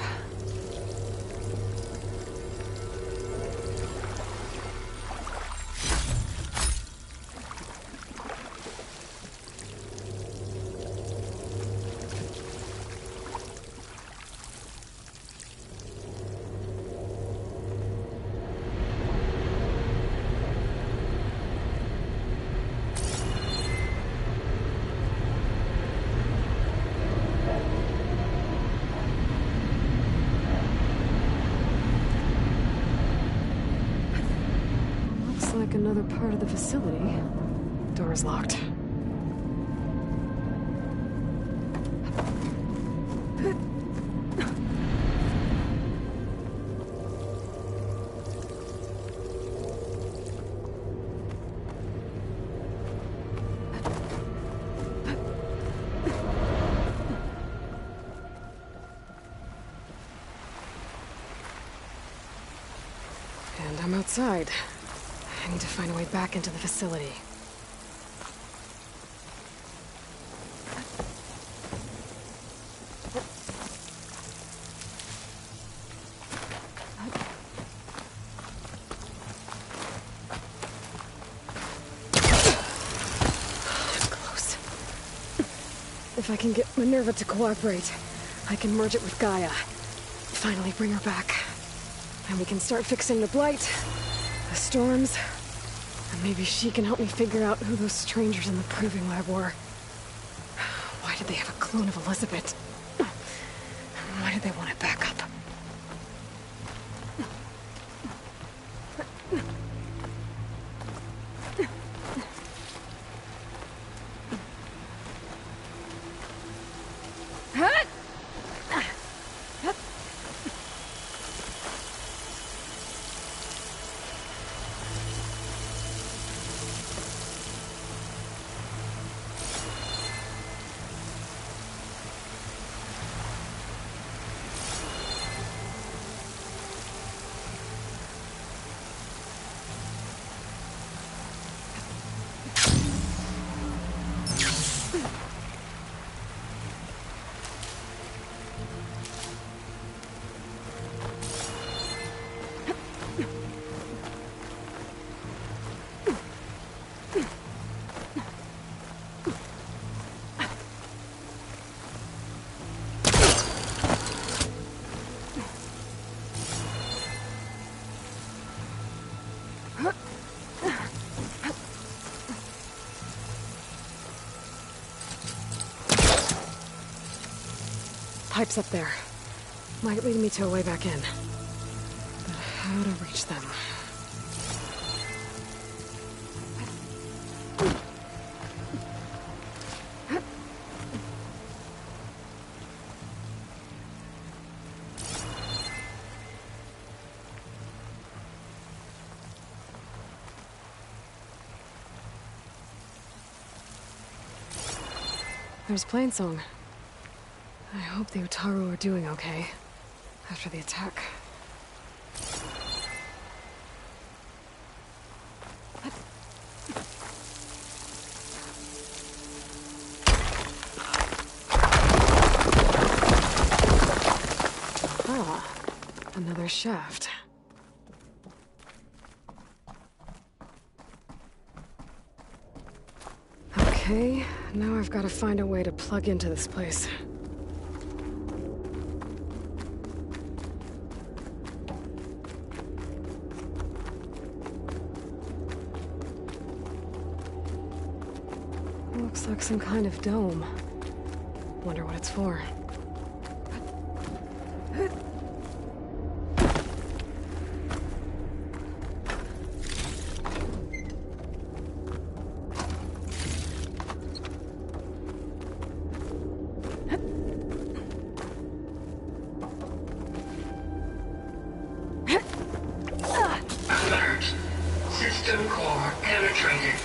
Like another part of the facility. Door is locked. And I'm outside. I need to find a way back into the facility. Close. If I can get Minerva to cooperate, I can merge it with Gaia. Finally bring her back. And we can start fixing the Blight, the storms, and maybe she can help me figure out who those strangers in the Proving Lab were. Why did they have a clone of Elizabeth? Why did they want it back up? Pipes up there. Might lead me to a way back in. But how to reach them? There's Plainsong. I hope the Utaru are doing okay after the attack. Ah, another shaft. Okay, now I've got to find a way to plug into this place. Looks like some kind of dome. Wonder what it's for. Alert. System core penetrated.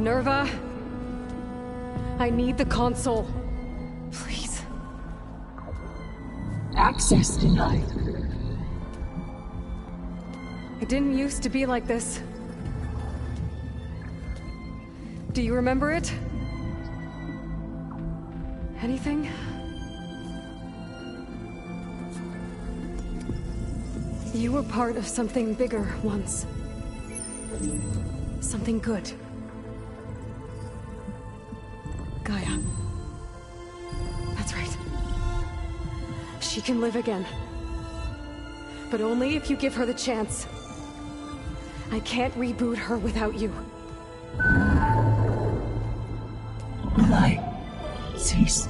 Minerva, I need the console. Please. Access denied. It didn't used to be like this. Do you remember it? Anything? You were part of something bigger once. Something good. Gaia. That's right. She can live again. But only if you give her the chance. I can't reboot her without you. Light. Cease.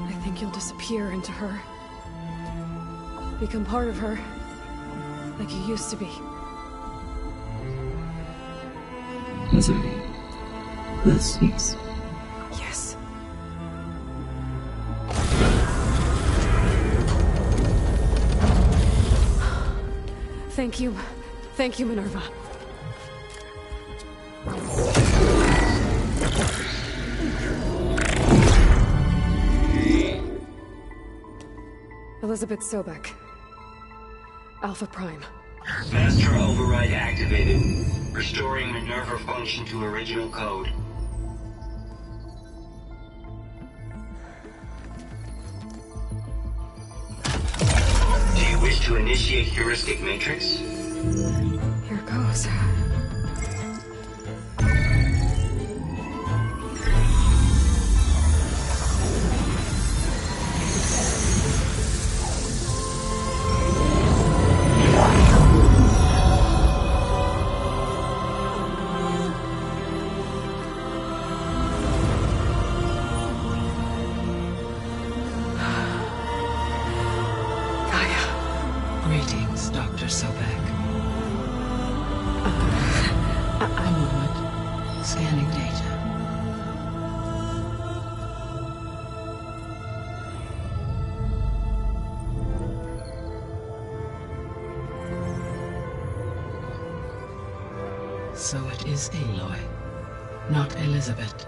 I think you'll disappear into her. Become part of her. Like you used to be. Desiree. Let's cease. Yes. Thank you. Thank you, Minerva. Elizabeth Sobek. Alpha Prime. Master override activated. Restoring Minerva function to original code. Do you wish to initiate heuristic matrix? Here goes. Greetings, Dr. Sobek. A moment. Scanning data. So it is Aloy, not Elizabeth.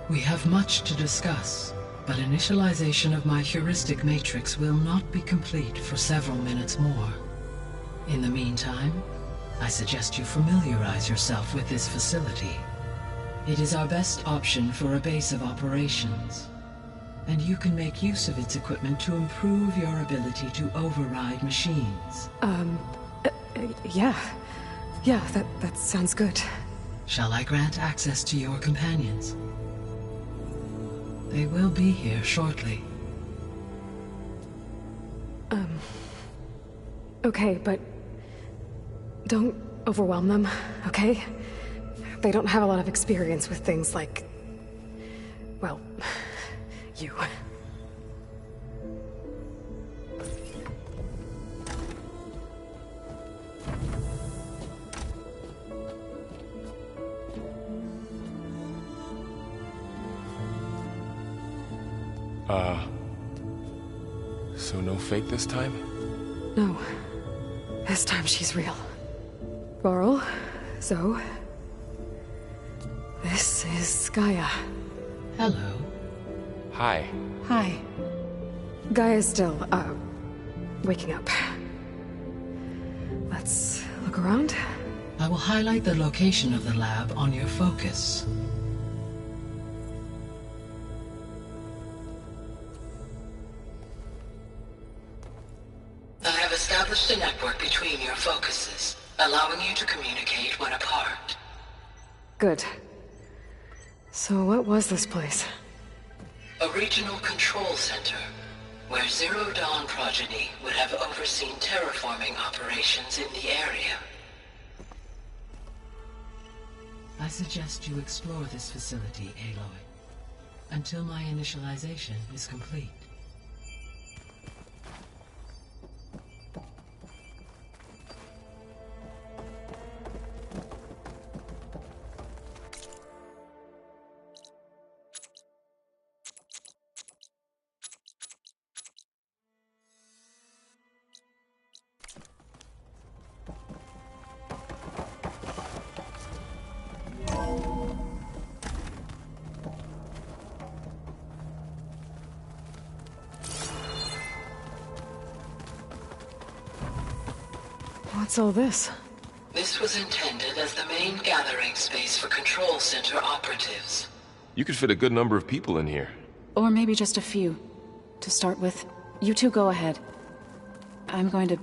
We have much to discuss, but initialization of my heuristic matrix will not be complete for several minutes more. In the meantime, I suggest you familiarize yourself with this facility. It is our best option for a base of operations, and you can make use of its equipment to improve your ability to override machines. Yeah. Yeah, that sounds good. Shall I grant access to your companions? They will be here shortly. Okay, but don't overwhelm them, okay? They don't have a lot of experience with things like, well, you. So no fake this time? No. This time she's real. Varl, Zoe. This is Gaia. Hello. Hi. Hi. Gaia's still, waking up. Let's look around. I will highlight the location of the lab on your focus. I have established a network between your focuses, allowing you to communicate when apart. Good. So what was this place? A regional control center, where Zero Dawn progeny would have overseen terraforming operations in the area. I suggest you explore this facility, Aloy, until my initialization is complete. What's all this? This was intended as the main gathering space for Control Center operatives. You could fit a good number of people in here. Or maybe just a few. To start with, you two go ahead. I'm going to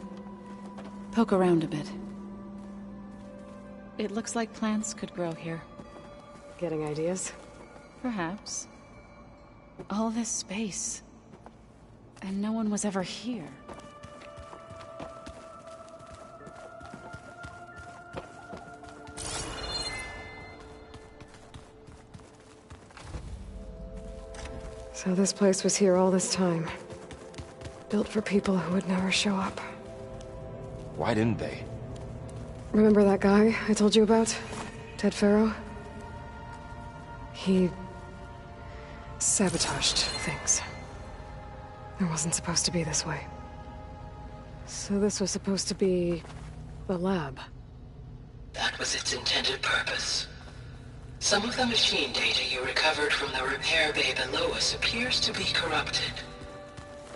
poke around a bit. It looks like plants could grow here. Getting ideas? Perhaps. All this space. And no one was ever here. So this place was here all this time. Built for people who would never show up. Why didn't they? Remember that guy I told you about? Ted Faro? He sabotaged things. It wasn't supposed to be this way. So this was supposed to be the lab. That was its intended purpose. Some of the machine data you recovered from the repair bay below us appears to be corrupted.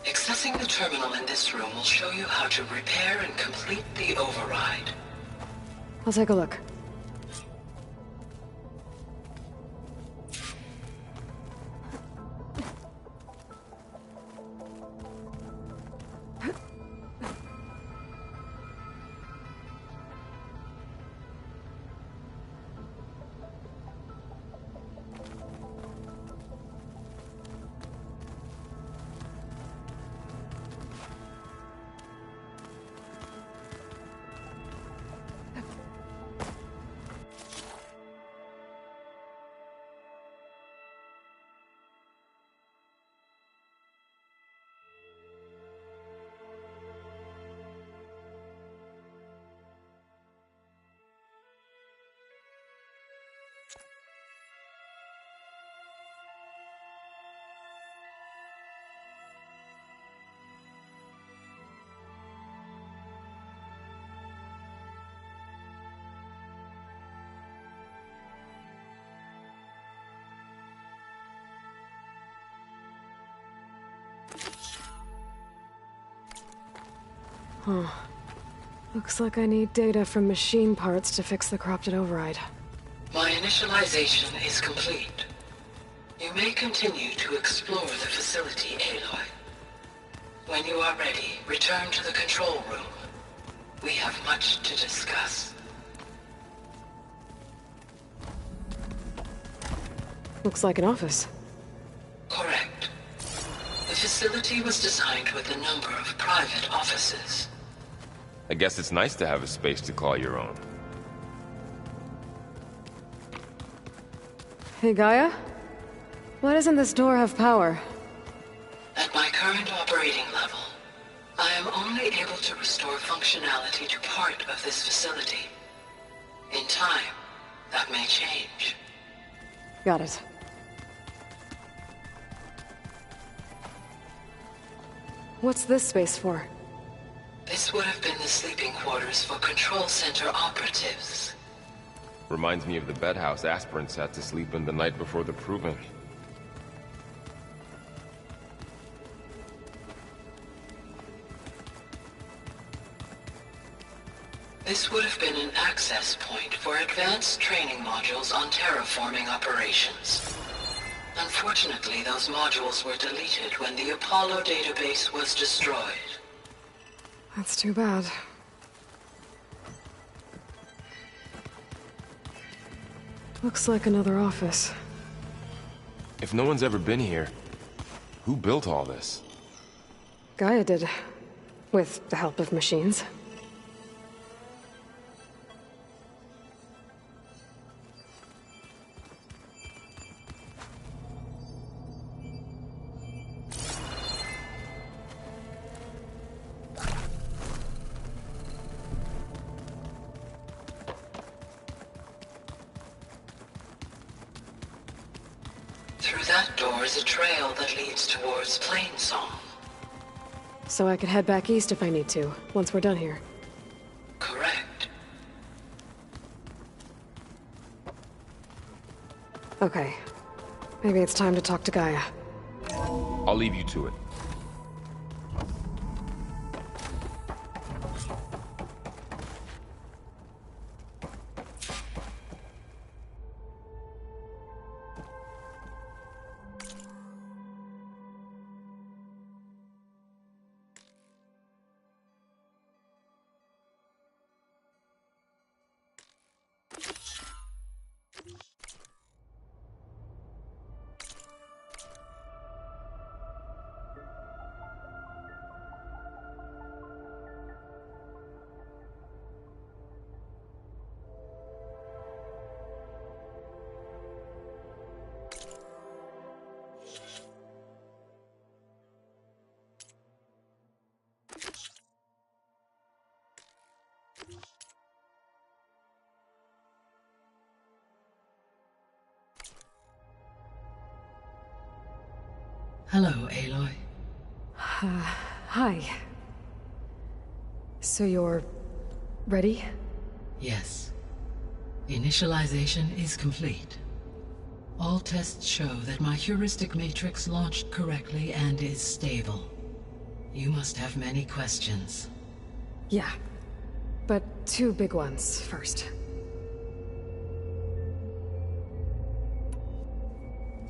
Accessing the terminal in this room will show you how to repair and complete the override. I'll take a look. Huh. Looks like I need data from machine parts to fix the corrupted override. My initialization is complete. You may continue to explore the facility, Aloy. When you are ready, return to the control room. We have much to discuss. Looks like an office. Correct. The facility was designed with a number of private offices. I guess it's nice to have a space to call your own. Hey, Gaia? Why doesn't this door have power? At my current operating level, I am only able to restore functionality to part of this facility. In time, that may change. Got it. What's this space for? This would have been the sleeping quarters for Control Center operatives. Reminds me of the bedhouse aspirants had to sleep in the night before the proving. This would have been an access point for advanced training modules on terraforming operations. Unfortunately, those modules were deleted when the Apollo database was destroyed. That's too bad. Looks like another office. If no one's ever been here, who built all this? Gaia did. With the help of machines. Through that door is a trail that leads towards Plainsong. So I could head back east if I need to, once we're done here. Correct. Okay. Maybe it's time to talk to Gaia. I'll leave you to it. Hello, Aloy. Hi. So you're... ready? Yes. Initialization is complete. All tests show that my heuristic matrix launched correctly and is stable. You must have many questions. Yeah. But two big ones first.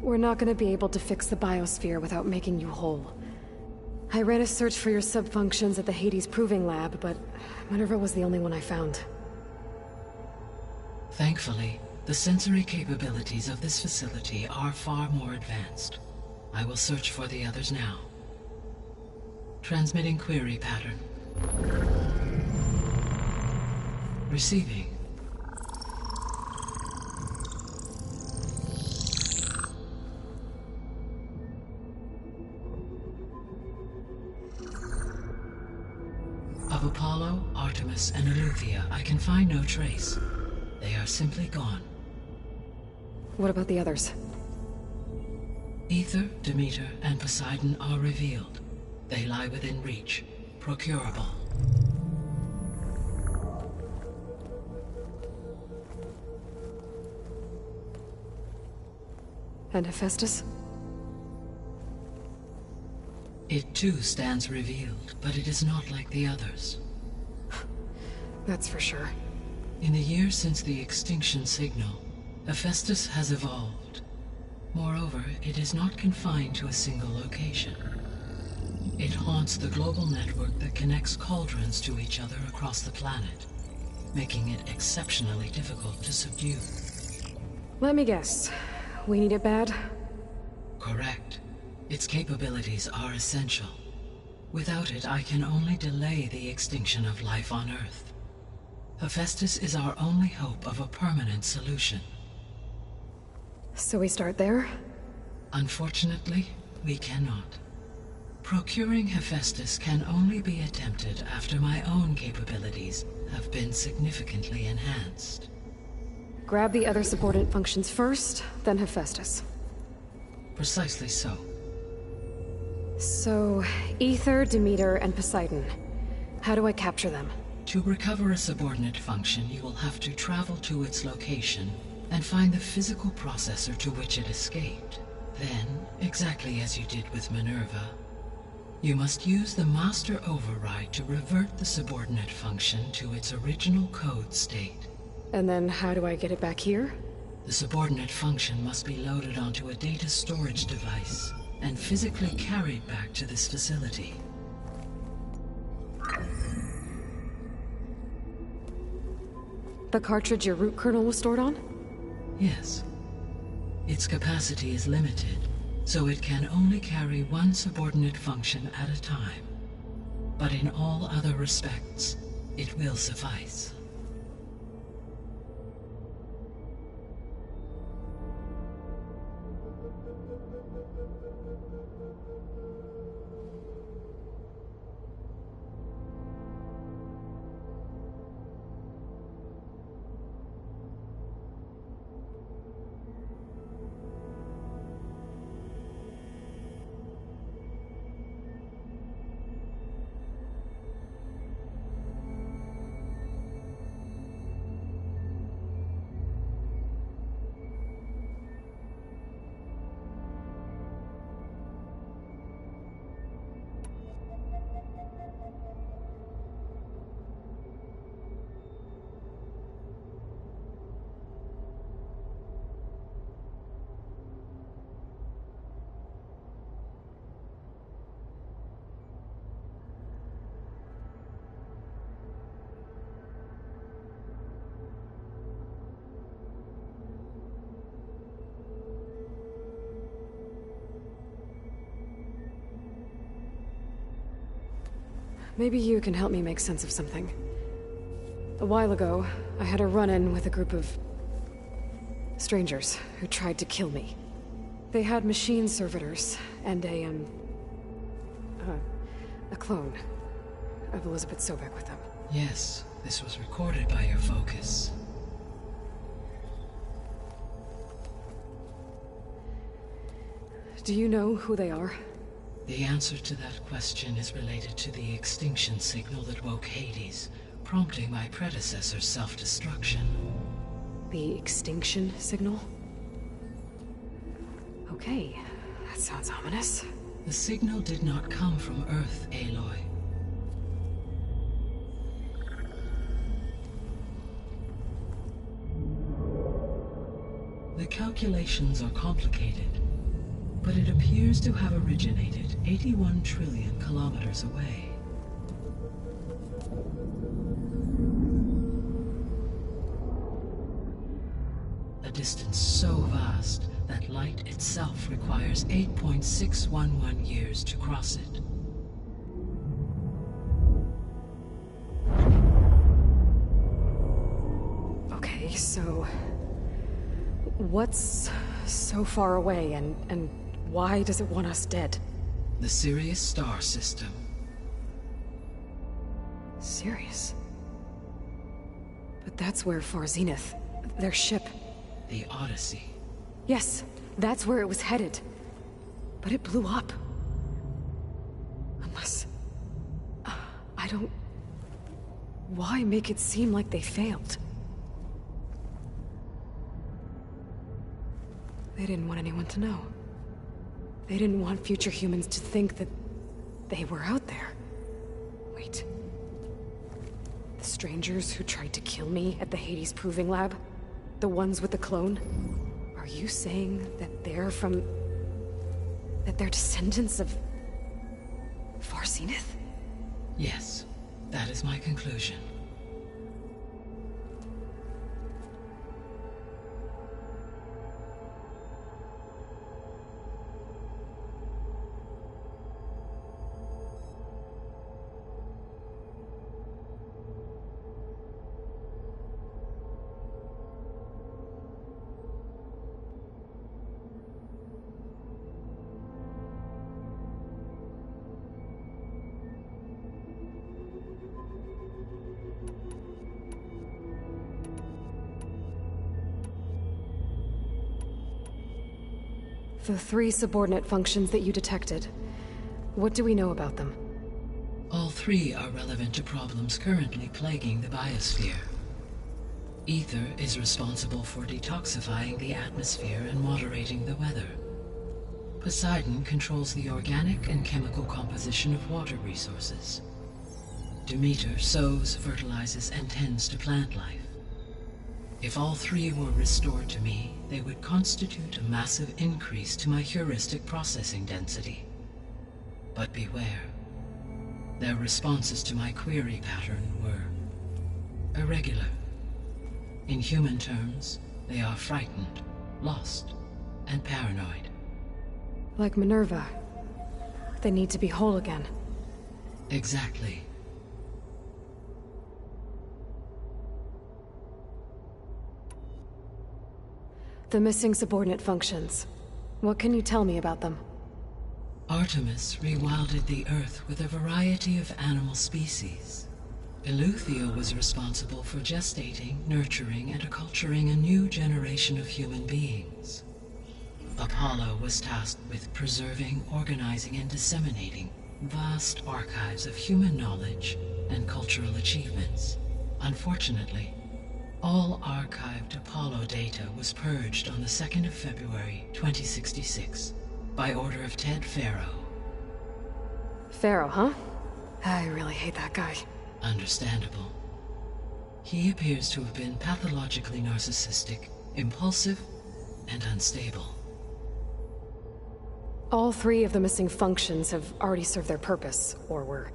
We're not gonna be able to fix the biosphere without making you whole. I ran a search for your subfunctions at the Hades Proving Lab, but Minerva was the only one I found. Thankfully, the sensory capabilities of this facility are far more advanced. I will search for the others now. Transmitting query pattern. Receiving. Of Apollo, Artemis, and Eleuthia, I can find no trace. They are simply gone. What about the others? Aether, Demeter, and Poseidon are revealed. They lie within reach, procurable. And Hephaestus? It too stands revealed, but it is not like the others. That's for sure. In the years since the extinction signal, Hephaestus has evolved. Moreover, it is not confined to a single location. It haunts the global network that connects cauldrons to each other across the planet, making it exceptionally difficult to subdue. Let me guess. We need it bad? Correct. Its capabilities are essential. Without it, I can only delay the extinction of life on Earth. Hephaestus is our only hope of a permanent solution. So we start there? Unfortunately, we cannot. Procuring Hephaestus can only be attempted after my own capabilities have been significantly enhanced. Grab the other subordinate functions first, then Hephaestus. Precisely so. So, Aether, Demeter, and Poseidon. How do I capture them? To recover a subordinate function, you will have to travel to its location and find the physical processor to which it escaped. Then, exactly as you did with Minerva, you must use the master override to revert the subordinate function to its original code state. And then how do I get it back here? The subordinate function must be loaded onto a data storage device and physically carried back to this facility. The cartridge your root kernel was stored on? Yes. Its capacity is limited, so it can only carry one subordinate function at a time. But in all other respects, it will suffice. Maybe you can help me make sense of something. A while ago, I had a run-in with a group of strangers who tried to kill me. They had machine servitors and a clone of Elizabeth Sobek with them. Yes, this was recorded by your focus. Do you know who they are? The answer to that question is related to the extinction signal that woke Hades, prompting my predecessor's self-destruction. The extinction signal? Okay, that sounds ominous. The signal did not come from Earth, Aloy. The calculations are complicated, but it appears to have originated 81 trillion kilometers away. A distance so vast that light itself requires 8.611 years to cross it. Okay, so... what's so far away, and why does it want us dead? The Sirius star system. Sirius? But that's where Far Zenith, their ship... The Odyssey. Yes, that's where it was headed. But it blew up. Unless... I don't... Why make it seem like they failed? They didn't want anyone to know. They didn't want future humans to think that they were out there. Wait. The strangers who tried to kill me at the Hades Proving Lab? The ones with the clone? Are you saying that they're from... that they're descendants of... Far Zenith? Yes, that is my conclusion. The 3 subordinate functions that you detected. What do we know about them? All 3 are relevant to problems currently plaguing the biosphere. Ether is responsible for detoxifying the atmosphere and moderating the weather. Poseidon controls the organic and chemical composition of water resources. Demeter sows, fertilizes, and tends to plant life. If all 3 were restored to me, they would constitute a massive increase to my heuristic processing density. But beware. Their responses to my query pattern were irregular. In human terms, they are frightened, lost, and paranoid. Like Minerva. They need to be whole again. Exactly. The missing subordinate functions. What can you tell me about them? Artemis rewilded the Earth with a variety of animal species. Eleuthia was responsible for gestating, nurturing, and acculturating a new generation of human beings. Apollo was tasked with preserving, organizing, and disseminating vast archives of human knowledge and cultural achievements. Unfortunately, all archived Apollo data was purged on the 2nd of February, 2066, by order of Ted Faro. Faro, huh? I really hate that guy. Understandable. He appears to have been pathologically narcissistic, impulsive, and unstable. All 3 of the missing functions have already served their purpose, or were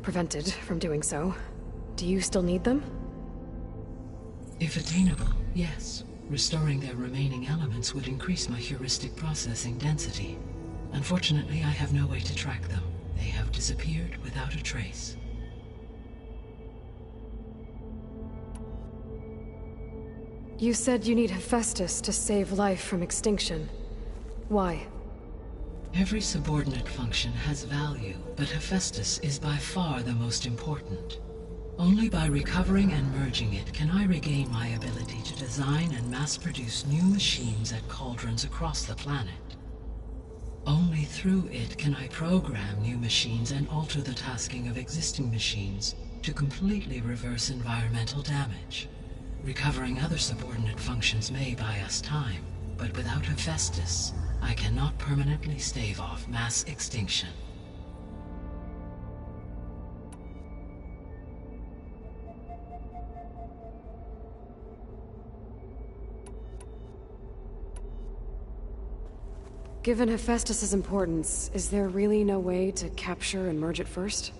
prevented from doing so. Do you still need them? If attainable, yes. Restoring their remaining elements would increase my heuristic processing density. Unfortunately, I have no way to track them. They have disappeared without a trace. You said you need Hephaestus to save life from extinction. Why? Every subordinate function has value, but Hephaestus is by far the most important. Only by recovering and merging it can I regain my ability to design and mass-produce new machines at cauldrons across the planet. Only through it can I program new machines and alter the tasking of existing machines to completely reverse environmental damage. Recovering other subordinate functions may buy us time, but without Hephaestus, I cannot permanently stave off mass extinction. Given Hephaestus' importance, is there really no way to capture and merge it first?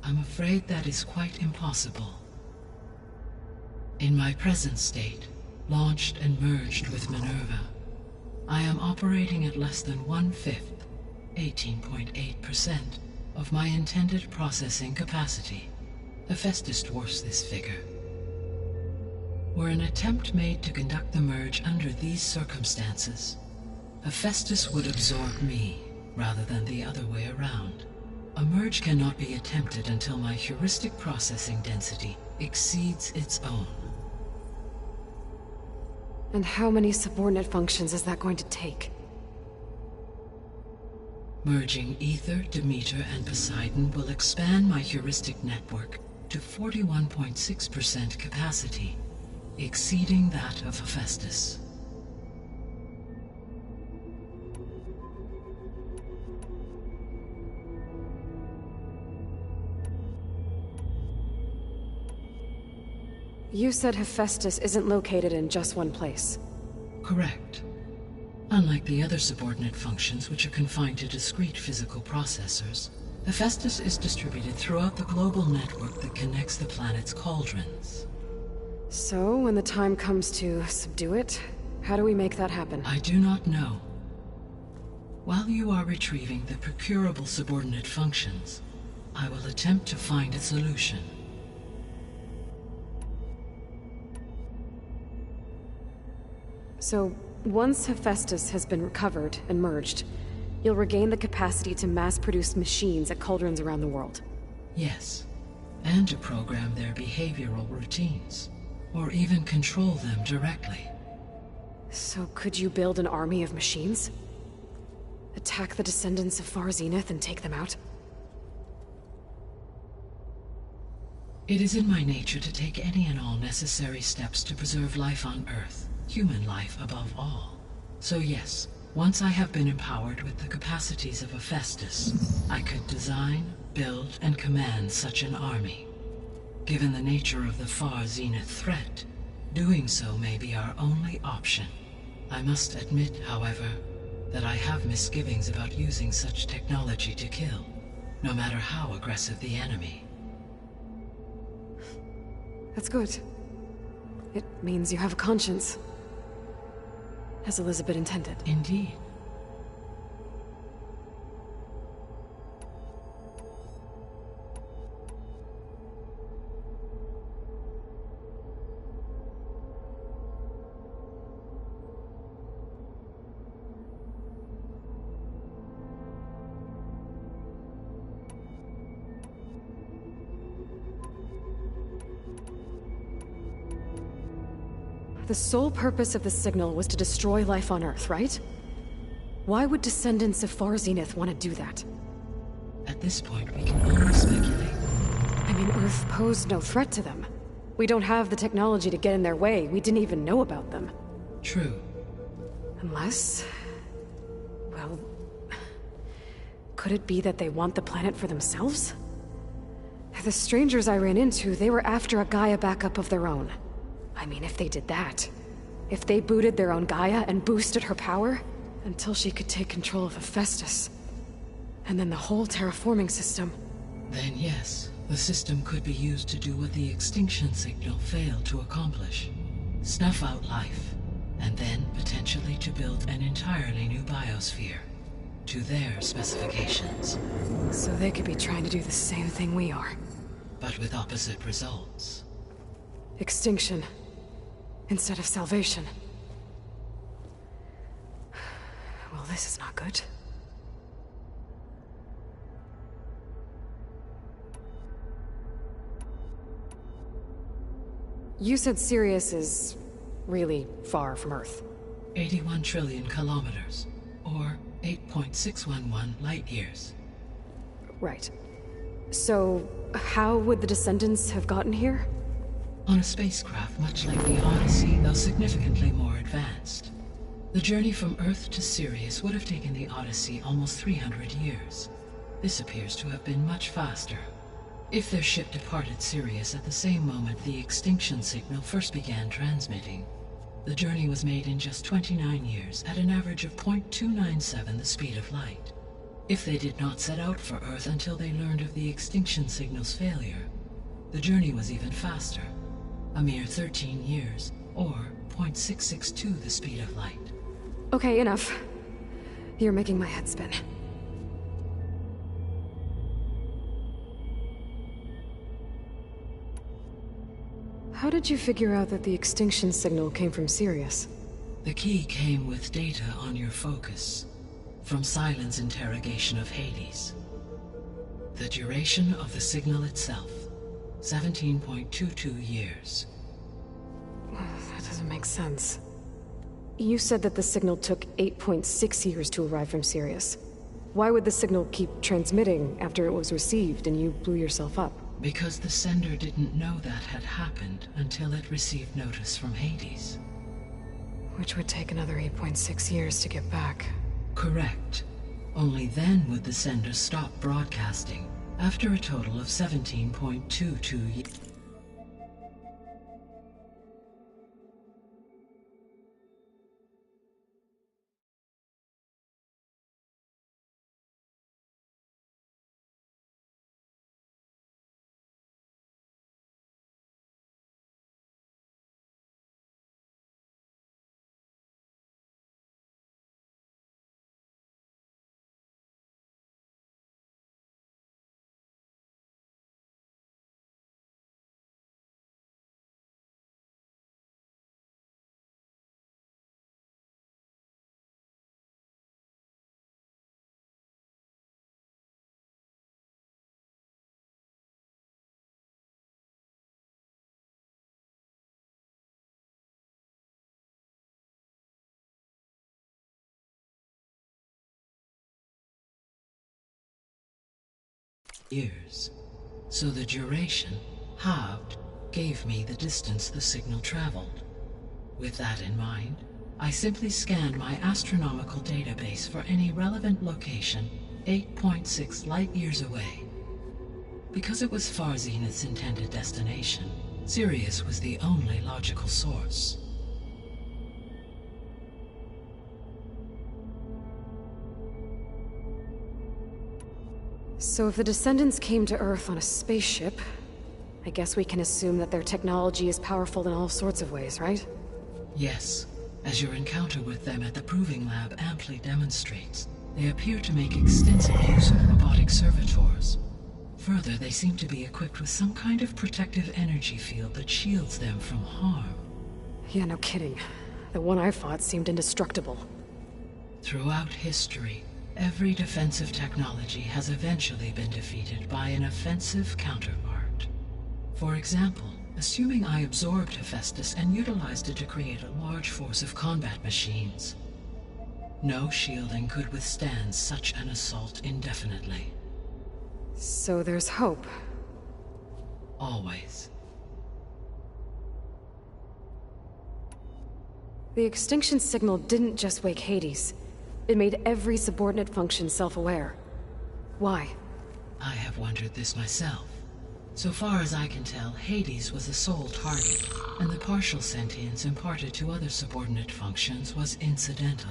I'm afraid that is quite impossible. In my present state, launched and merged with Minerva, I am operating at less than 1/5, 18.8%, of my intended processing capacity. Hephaestus dwarfs this figure. Were an attempt made to conduct the merge under these circumstances, Hephaestus would absorb me, rather than the other way around. A merge cannot be attempted until my heuristic processing density exceeds its own. And how many subordinate functions is that going to take? Merging Ether, Demeter, and Poseidon will expand my heuristic network to 41.6% capacity, exceeding that of Hephaestus. You said Hephaestus isn't located in just one place. Correct. Unlike the other subordinate functions, which are confined to discrete physical processors, Hephaestus is distributed throughout the global network that connects the planet's cauldrons. So, when the time comes to subdue it, how do we make that happen? I do not know. While you are retrieving the procurable subordinate functions, I will attempt to find a solution. So, once Hephaestus has been recovered and merged, you'll regain the capacity to mass-produce machines at cauldrons around the world. Yes, and to program their behavioral routines, or even control them directly. So could you build an army of machines? Attack the descendants of Far Zenith and take them out? It is in my nature to take any and all necessary steps to preserve life on Earth, human life above all. So yes, once I have been empowered with the capacities of Hephaestus, I could design, build, and command such an army. Given the nature of the Far Zenith threat, doing so may be our only option. I must admit, however, that I have misgivings about using such technology to kill, no matter how aggressive the enemy. That's good. It means you have a conscience. As Elizabeth intended. Indeed. The sole purpose of the signal was to destroy life on Earth, right? Why would descendants of Far Zenith want to do that? At this point, we can only speculate. I mean, Earth posed no threat to them. We don't have the technology to get in their way. We didn't even know about them. True. Unless... well... could it be that they want the planet for themselves? The strangers I ran into, they were after a Gaia backup of their own. I mean, if they did that, if they booted their own Gaia and boosted her power, until she could take control of Hephaestus, and then the whole terraforming system. Then yes, the system could be used to do what the extinction signal failed to accomplish. Snuff out life, and then potentially to build an entirely new biosphere, to their specifications. So they could be trying to do the same thing we are. But with opposite results. Extinction. Instead of salvation. Well, this is not good. You said Sirius is really far from Earth. 81 trillion kilometers, or 8.611 light-years. Right. So, how would the Descendants have gotten here? On a spacecraft much like the Odyssey, though significantly more advanced. The journey from Earth to Sirius would have taken the Odyssey almost 300 years. This appears to have been much faster. If their ship departed Sirius at the same moment the extinction signal first began transmitting, the journey was made in just 29 years at an average of 0.297 the speed of light. If they did not set out for Earth until they learned of the extinction signal's failure, the journey was even faster, a mere 13 years, or 0.662 the speed of light. Okay, enough. You're making my head spin. How did you figure out that the extinction signal came from Sirius? The key came with data on your focus, from Sylens' interrogation of Hades. The duration of the signal itself, 17.22 years. That doesn't make sense. You said that the signal took 8.6 years to arrive from Sirius. Why would the signal keep transmitting after it was received and you blew yourself up? Because the sender didn't know that had happened until it received notice from Hades. Which would take another 8.6 years to get back. Correct. Only then would the sender stop broadcasting, after a total of 17.22 years. So the duration, halved, gave me the distance the signal traveled. With that in mind, I simply scanned my astronomical database for any relevant location 8.6 light-years away. Because it was Far Zenith's intended destination, Sirius was the only logical source. So if the Descendants came to Earth on a spaceship, I guess we can assume that their technology is powerful in all sorts of ways, right? Yes, as your encounter with them at the Proving Lab amply demonstrates, they appear to make extensive use of robotic servitors. Further, they seem to be equipped with some kind of protective energy field that shields them from harm. Yeah, no kidding. The one I fought seemed indestructible. Throughout history, every defensive technology has eventually been defeated by an offensive counterpart. For example, assuming I absorbed Hephaestus and utilized it to create a large force of combat machines. No shielding could withstand such an assault indefinitely. So there's hope. Always. The extinction signal didn't just wake Hades. It made every subordinate function self-aware. Why? I have wondered this myself. So far as I can tell, Hades was the sole target, and the partial sentience imparted to other subordinate functions was incidental.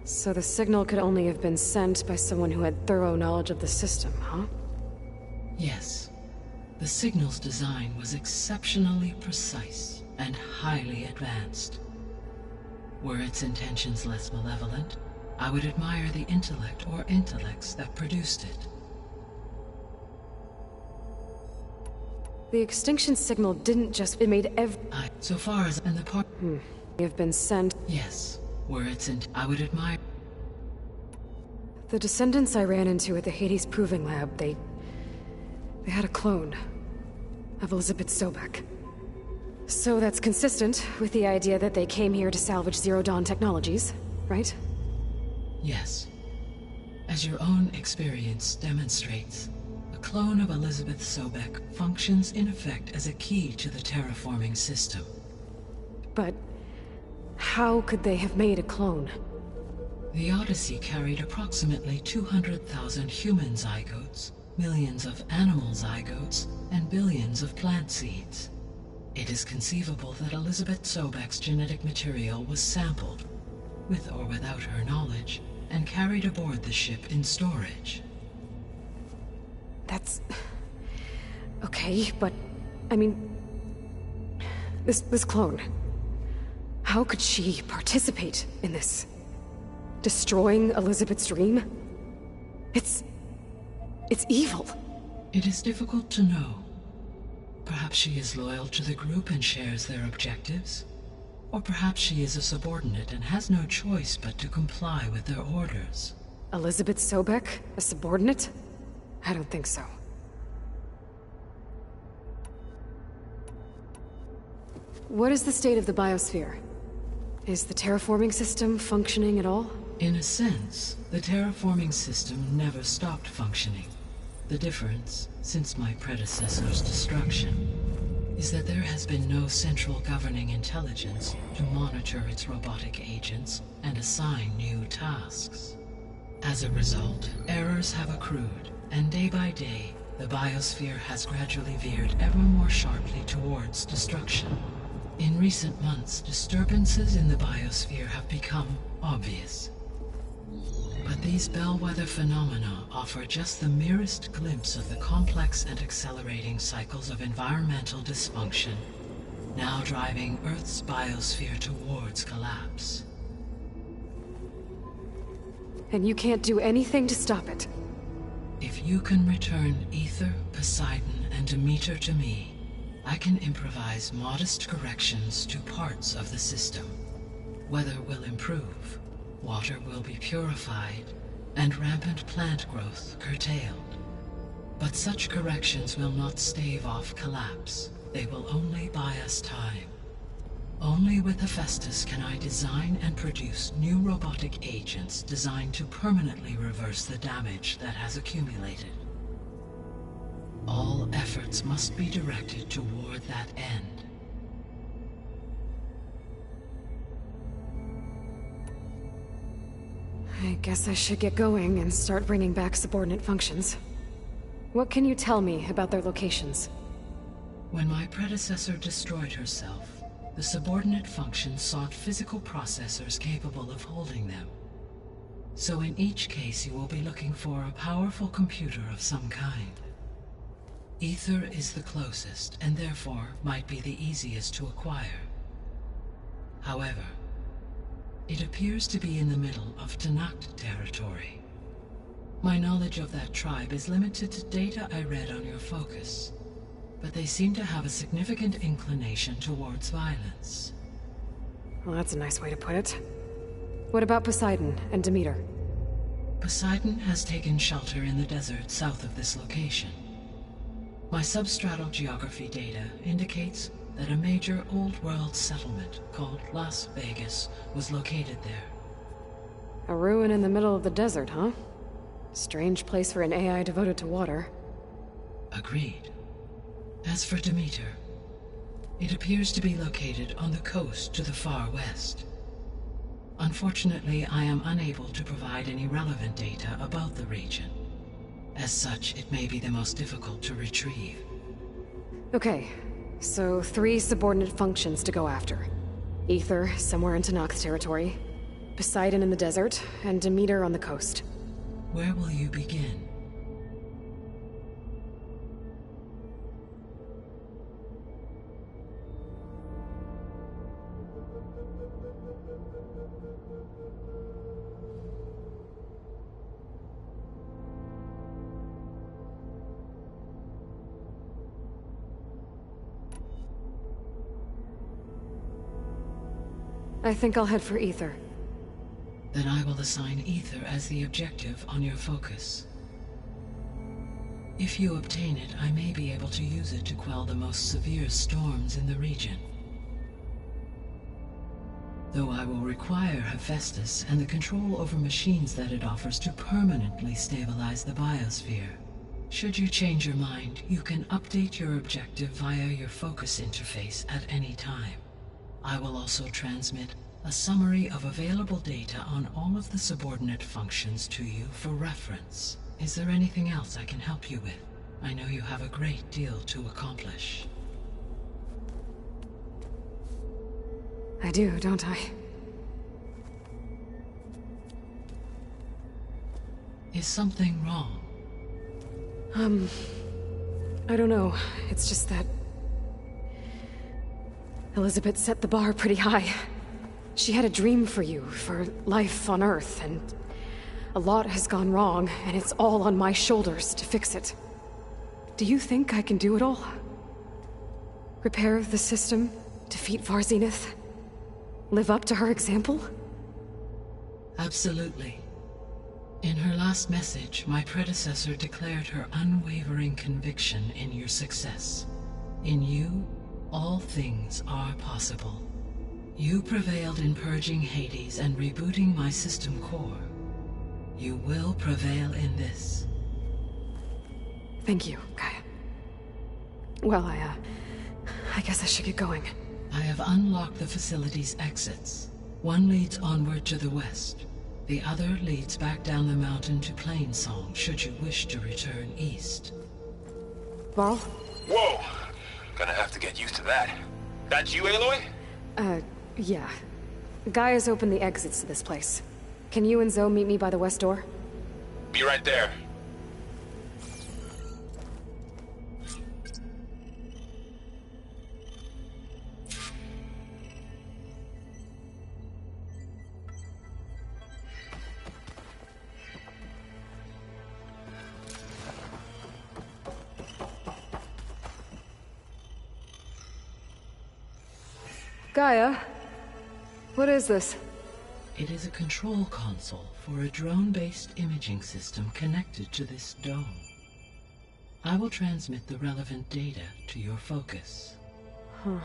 So the signal could only have been sent by someone who had thorough knowledge of the system, huh? Yes. The signal's design was exceptionally precise and highly advanced. Were its intentions less malevolent, I would admire the intellect or intellects that produced it. The extinction signal didn't just... It made so far as in the part... have been sent... Yes. Were its I would admire... The Descendants I ran into at the Hades Proving Lab, they had a clone. of Elizabeth Sobek. So that's consistent with the idea that they came here to salvage Zero Dawn technologies, right? Yes. As your own experience demonstrates, a clone of Elizabeth Sobek functions in effect as a key to the terraforming system. But how could they have made a clone? The Odyssey carried approximately 200,000 human zygotes, millions of animal zygotes, and billions of plant seeds. It is conceivable that Elizabeth Sobek's genetic material was sampled, with or without her knowledge, and carried aboard the ship in storage. That's... okay, but... I mean... This clone... How could she participate in this? Destroying Elizabeth's dream? It's evil. It is difficult to know. Perhaps she is loyal to the group and shares their objectives. Or perhaps she is a subordinate and has no choice but to comply with their orders. Elizabeth Sobek? A subordinate? I don't think so. What is the state of the biosphere? Is the terraforming system functioning at all? In a sense, the terraforming system never stopped functioning. The difference, since my predecessor's destruction, is that there has been no central governing intelligence to monitor its robotic agents and assign new tasks. As a result, errors have accrued, and day by day, the biosphere has gradually veered ever more sharply towards destruction. In recent months, disturbances in the biosphere have become obvious. But these bellwether phenomena offer just the merest glimpse of the complex and accelerating cycles of environmental dysfunction, now driving Earth's biosphere towards collapse. And you can't do anything to stop it? If you can return Aether, Poseidon, and Demeter to me, I can improvise modest corrections to parts of the system. Weather will improve, water will be purified, and rampant plant growth curtailed. But such corrections will not stave off collapse. They will only buy us time. Only with Hephaestus can I design and produce new robotic agents designed to permanently reverse the damage that has accumulated. All efforts must be directed toward that end. I guess I should get going and start bringing back subordinate functions. What can you tell me about their locations? When my predecessor destroyed herself, the subordinate functions sought physical processors capable of holding them. So in each case you will be looking for a powerful computer of some kind. Aether is the closest, and therefore might be the easiest to acquire. However, it appears to be in the middle of Tenakth territory. My knowledge of that tribe is limited to data I read on your focus, but they seem to have a significant inclination towards violence. Well, that's a nice way to put it. What about Poseidon and Demeter? Poseidon has taken shelter in the desert south of this location. My substratal geography data indicates that a major old-world settlement called Las Vegas was located there. A ruin in the middle of the desert, huh? Strange place for an AI devoted to water. Agreed. As for Demeter, it appears to be located on the coast to the far west. Unfortunately, I am unable to provide any relevant data about the region. As such, it may be the most difficult to retrieve. Okay, so 3 subordinate functions to go after. Aether, somewhere in Tenakth territory, Poseidon in the desert, and Demeter on the coast. Where will you begin? I think I'll head for Aether. Then I will assign Aether as the objective on your focus. If you obtain it, I may be able to use it to quell the most severe storms in the region. Though I will require Hephaestus and the control over machines that it offers to permanently stabilize the biosphere. Should you change your mind, you can update your objective via your focus interface at any time. I will also transmit a summary of available data on all of the subordinate functions to you for reference. Is there anything else I can help you with? I know you have a great deal to accomplish. I do, don't I? Is something wrong? I don't know. It's just that Elizabeth set the bar pretty high. She had a dream for you, for life on Earth, and a lot has gone wrong, and it's all on my shoulders to fix it. Do you think I can do it all? Repair the system, defeat Varzenith, live up to her example? Absolutely. In her last message, my predecessor declared her unwavering conviction in your success. In you, all things are possible. You prevailed in purging Hades and rebooting my system core. You will prevail in this. Thank you, Gaia. Well, I guess I should get going. I have unlocked the facility's exits. One leads onward to the west. The other leads back down the mountain to Plainsong, should you wish to return east. Varl? Whoa! Gonna have to get used to that. That's you, Aloy? Yeah. Gaia's opened the exits to this place. Can you and Zoe meet me by the west door? Be right there. Gaia? What is this? It is a control console for a drone-based imaging system connected to this dome. I will transmit the relevant data to your focus. Huh.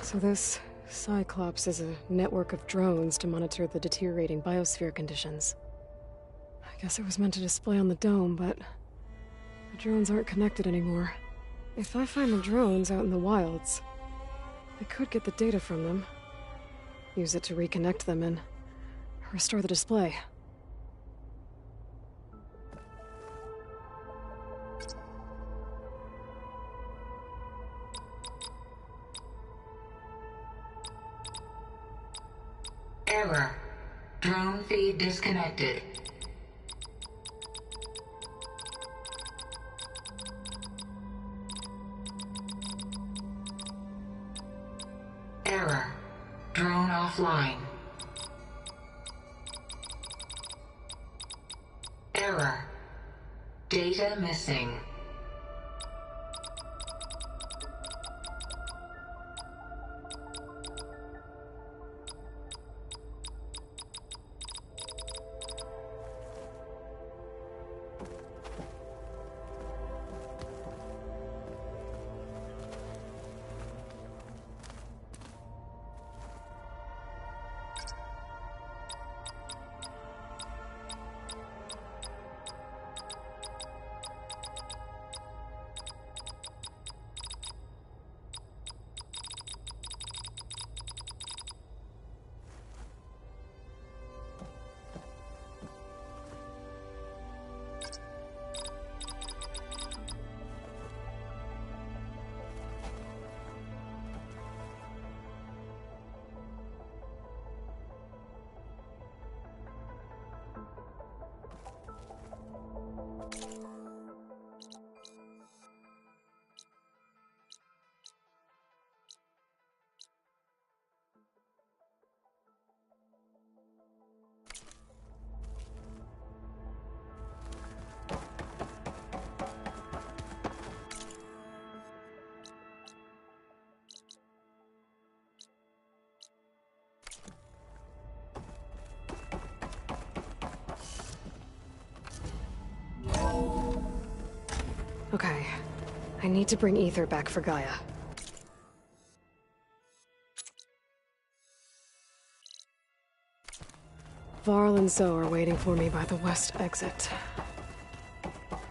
So this Cyclops is a network of drones to monitor the deteriorating biosphere conditions. I guess it was meant to display on the dome, but the drones aren't connected anymore. If I find the drones out in the wilds, I could get the data from them, use it to reconnect them and restore the display. Error. Drone feed disconnected. Error. Drone offline. Error. Data missing. Okay. I need to bring Ether back for Gaia. Varl and Zoe are waiting for me by the west exit.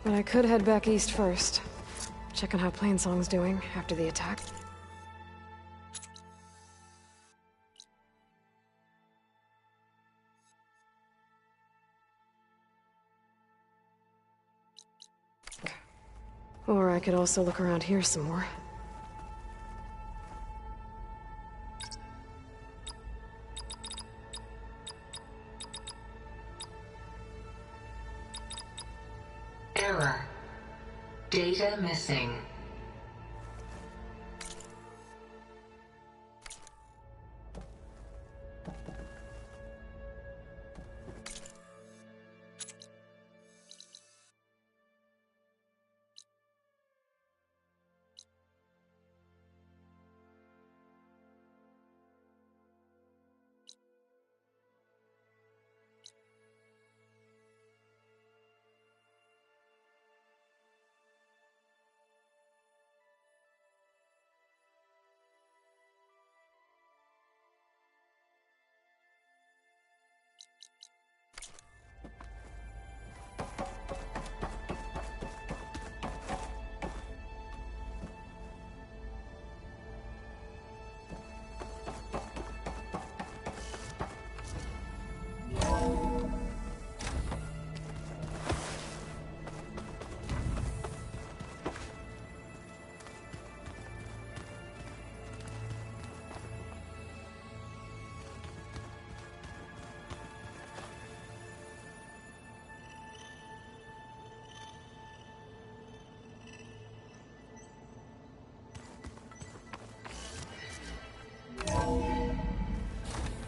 But I could head back east first. Check on how Plainsong's doing after the attack. Or I could also look around here some more. Error. Data missing.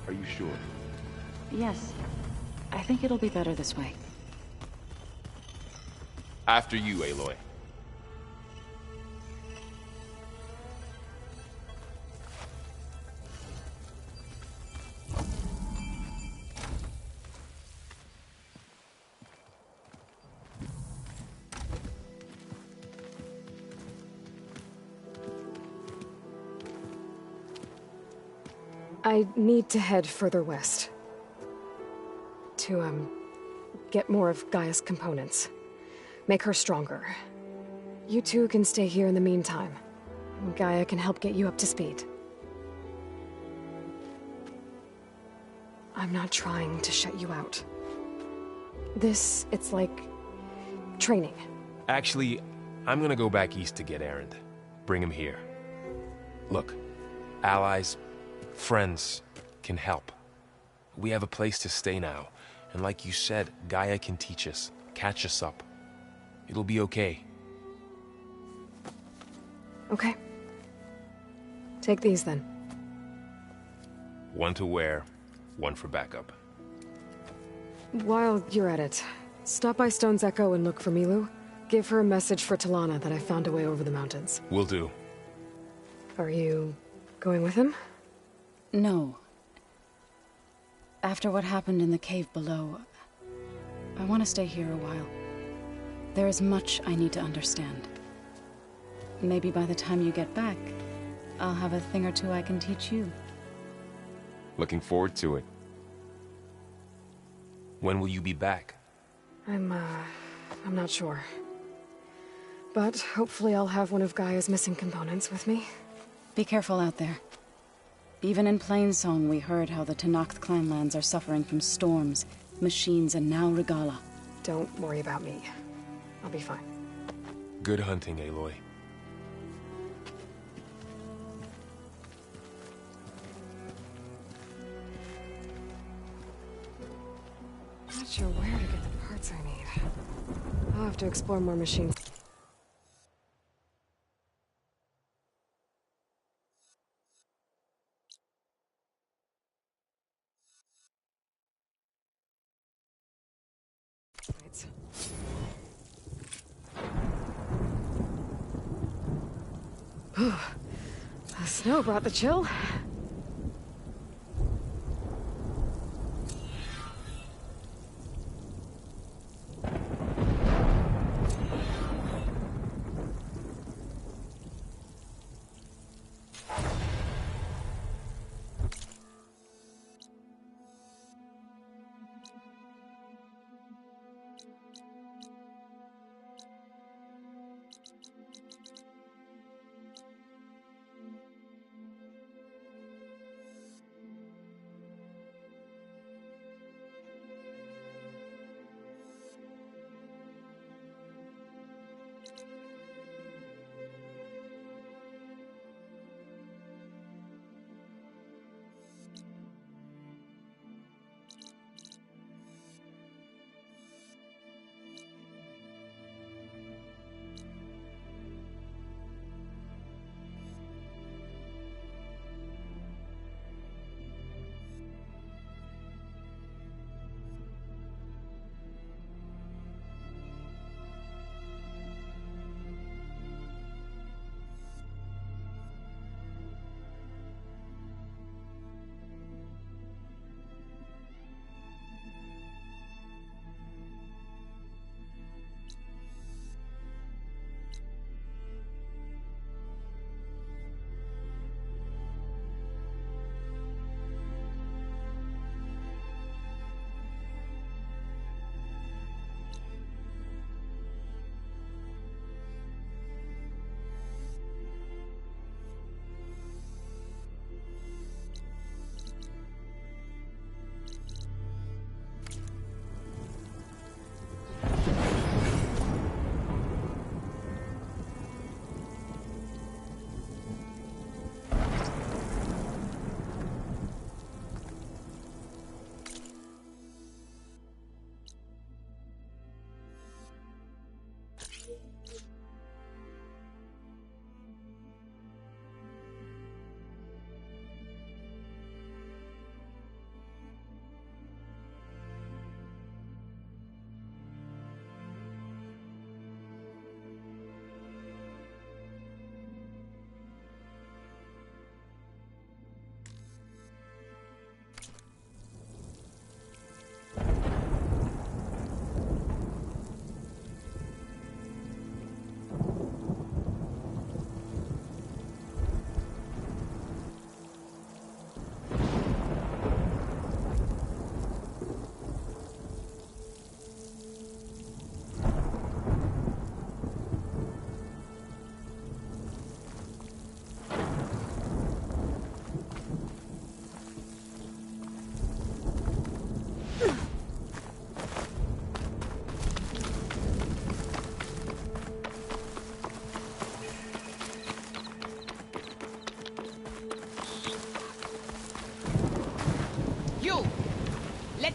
Are you sure? Yes. I think it'll be better this way. After you, Aloy. I need to head further west. To, get more of Gaia's components. Make her stronger. You two can stay here in the meantime. Gaia can help get you up to speed. I'm not trying to shut you out. It's like... training. Actually, I'm gonna go back east to get Erend. Bring him here. Look, allies, friends can help. We have a place to stay now, and like you said, Gaia can teach us, catch us up. It'll be okay. Okay. Take these then. One to wear, one for backup. While you're at it, stop by Stone's Echo and look for Milu. Give her a message for Talana that I found a way over the mountains. Will do. Are you going with him? No. After what happened in the cave below, I want to stay here a while. There is much I need to understand. Maybe by the time you get back, I'll have a thing or two I can teach you. Looking forward to it. When will you be back? I'm not sure. But hopefully I'll have one of Gaia's missing components with me. Be careful out there. Even in Plainsong, we heard how the Tenakth clanlands are suffering from storms, machines, and now Regalla. Don't worry about me. I'll be fine. Good hunting, Aloy. Not sure where to get the parts I need. I'll have to explore more machines. The snow brought the chill.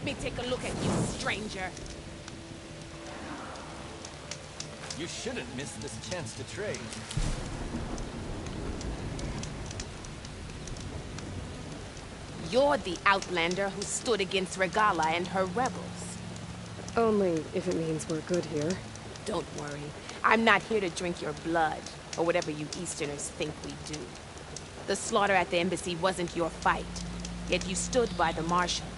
me take a look at you, stranger. You shouldn't miss this chance to trade. You're the outlander who stood against Regalla and her rebels. Only if it means we're good here. Don't worry. I'm not here to drink your blood, or whatever you Easterners think we do. The slaughter at the embassy wasn't your fight, yet you stood by the Marshals.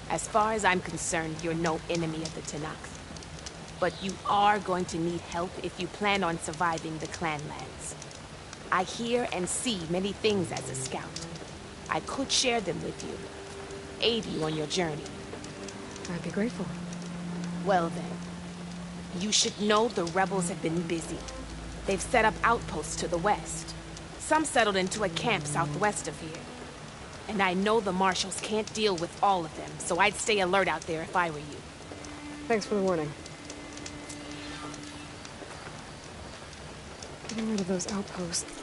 As far as I'm concerned, you're no enemy of the Tenakth. But you are going to need help if you plan on surviving the Clanlands. I hear and see many things as a scout. I could share them with you, aid you on your journey. I'd be grateful. Well then, you should know the rebels have been busy. They've set up outposts to the west. Some settled into a camp southwest of here. And I know the Marshals can't deal with all of them, so I'd stay alert out there if I were you. Thanks for the warning. Getting rid of those outposts.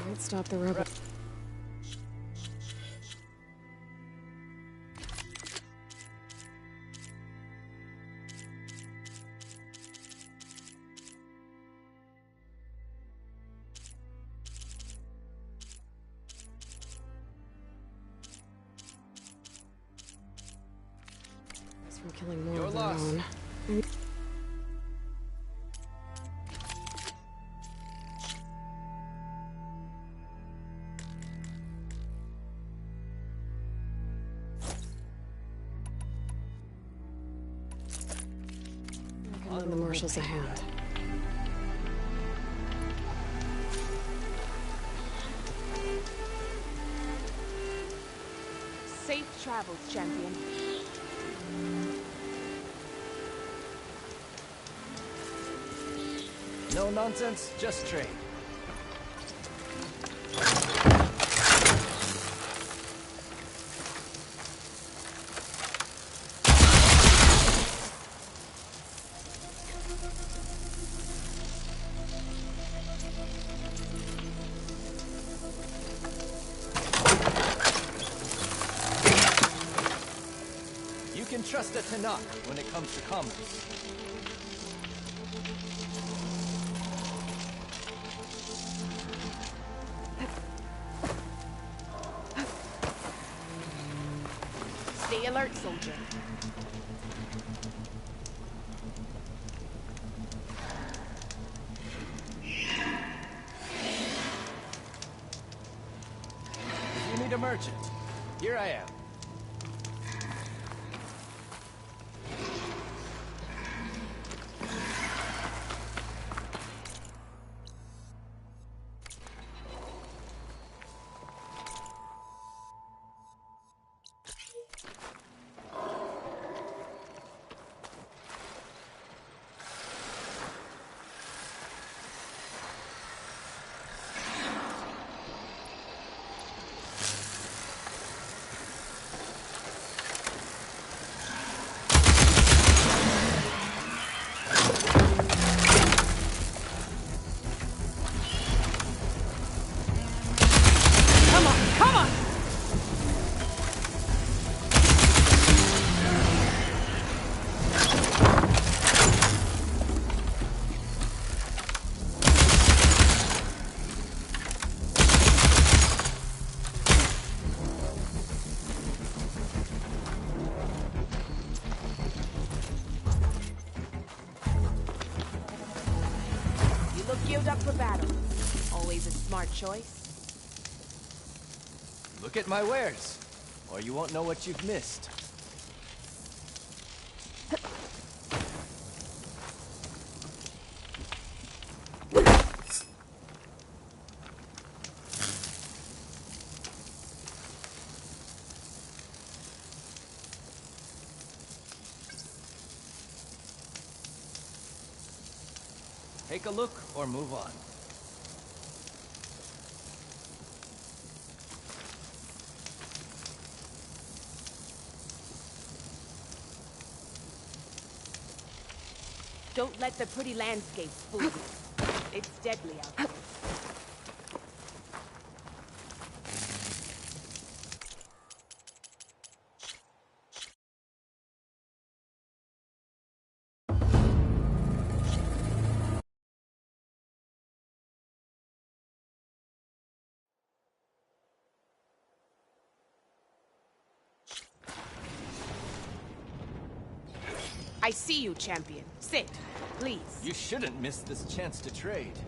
Might stop the rebel. From killing more of their own. Lend the Marshals a hand. Safe travels, champion. No nonsense, just trade. You can trust a Tenakth when it comes to commerce. Stay alert, soldier. If you need a merchant, here I am. Geared up for battle. Always a smart choice. Look at my wares, or you won't know what you've missed. Take a look or move on. Don't let the pretty landscapes fool you. It's deadly out there. I see you, champion. Sit, please. You shouldn't miss this chance to trade.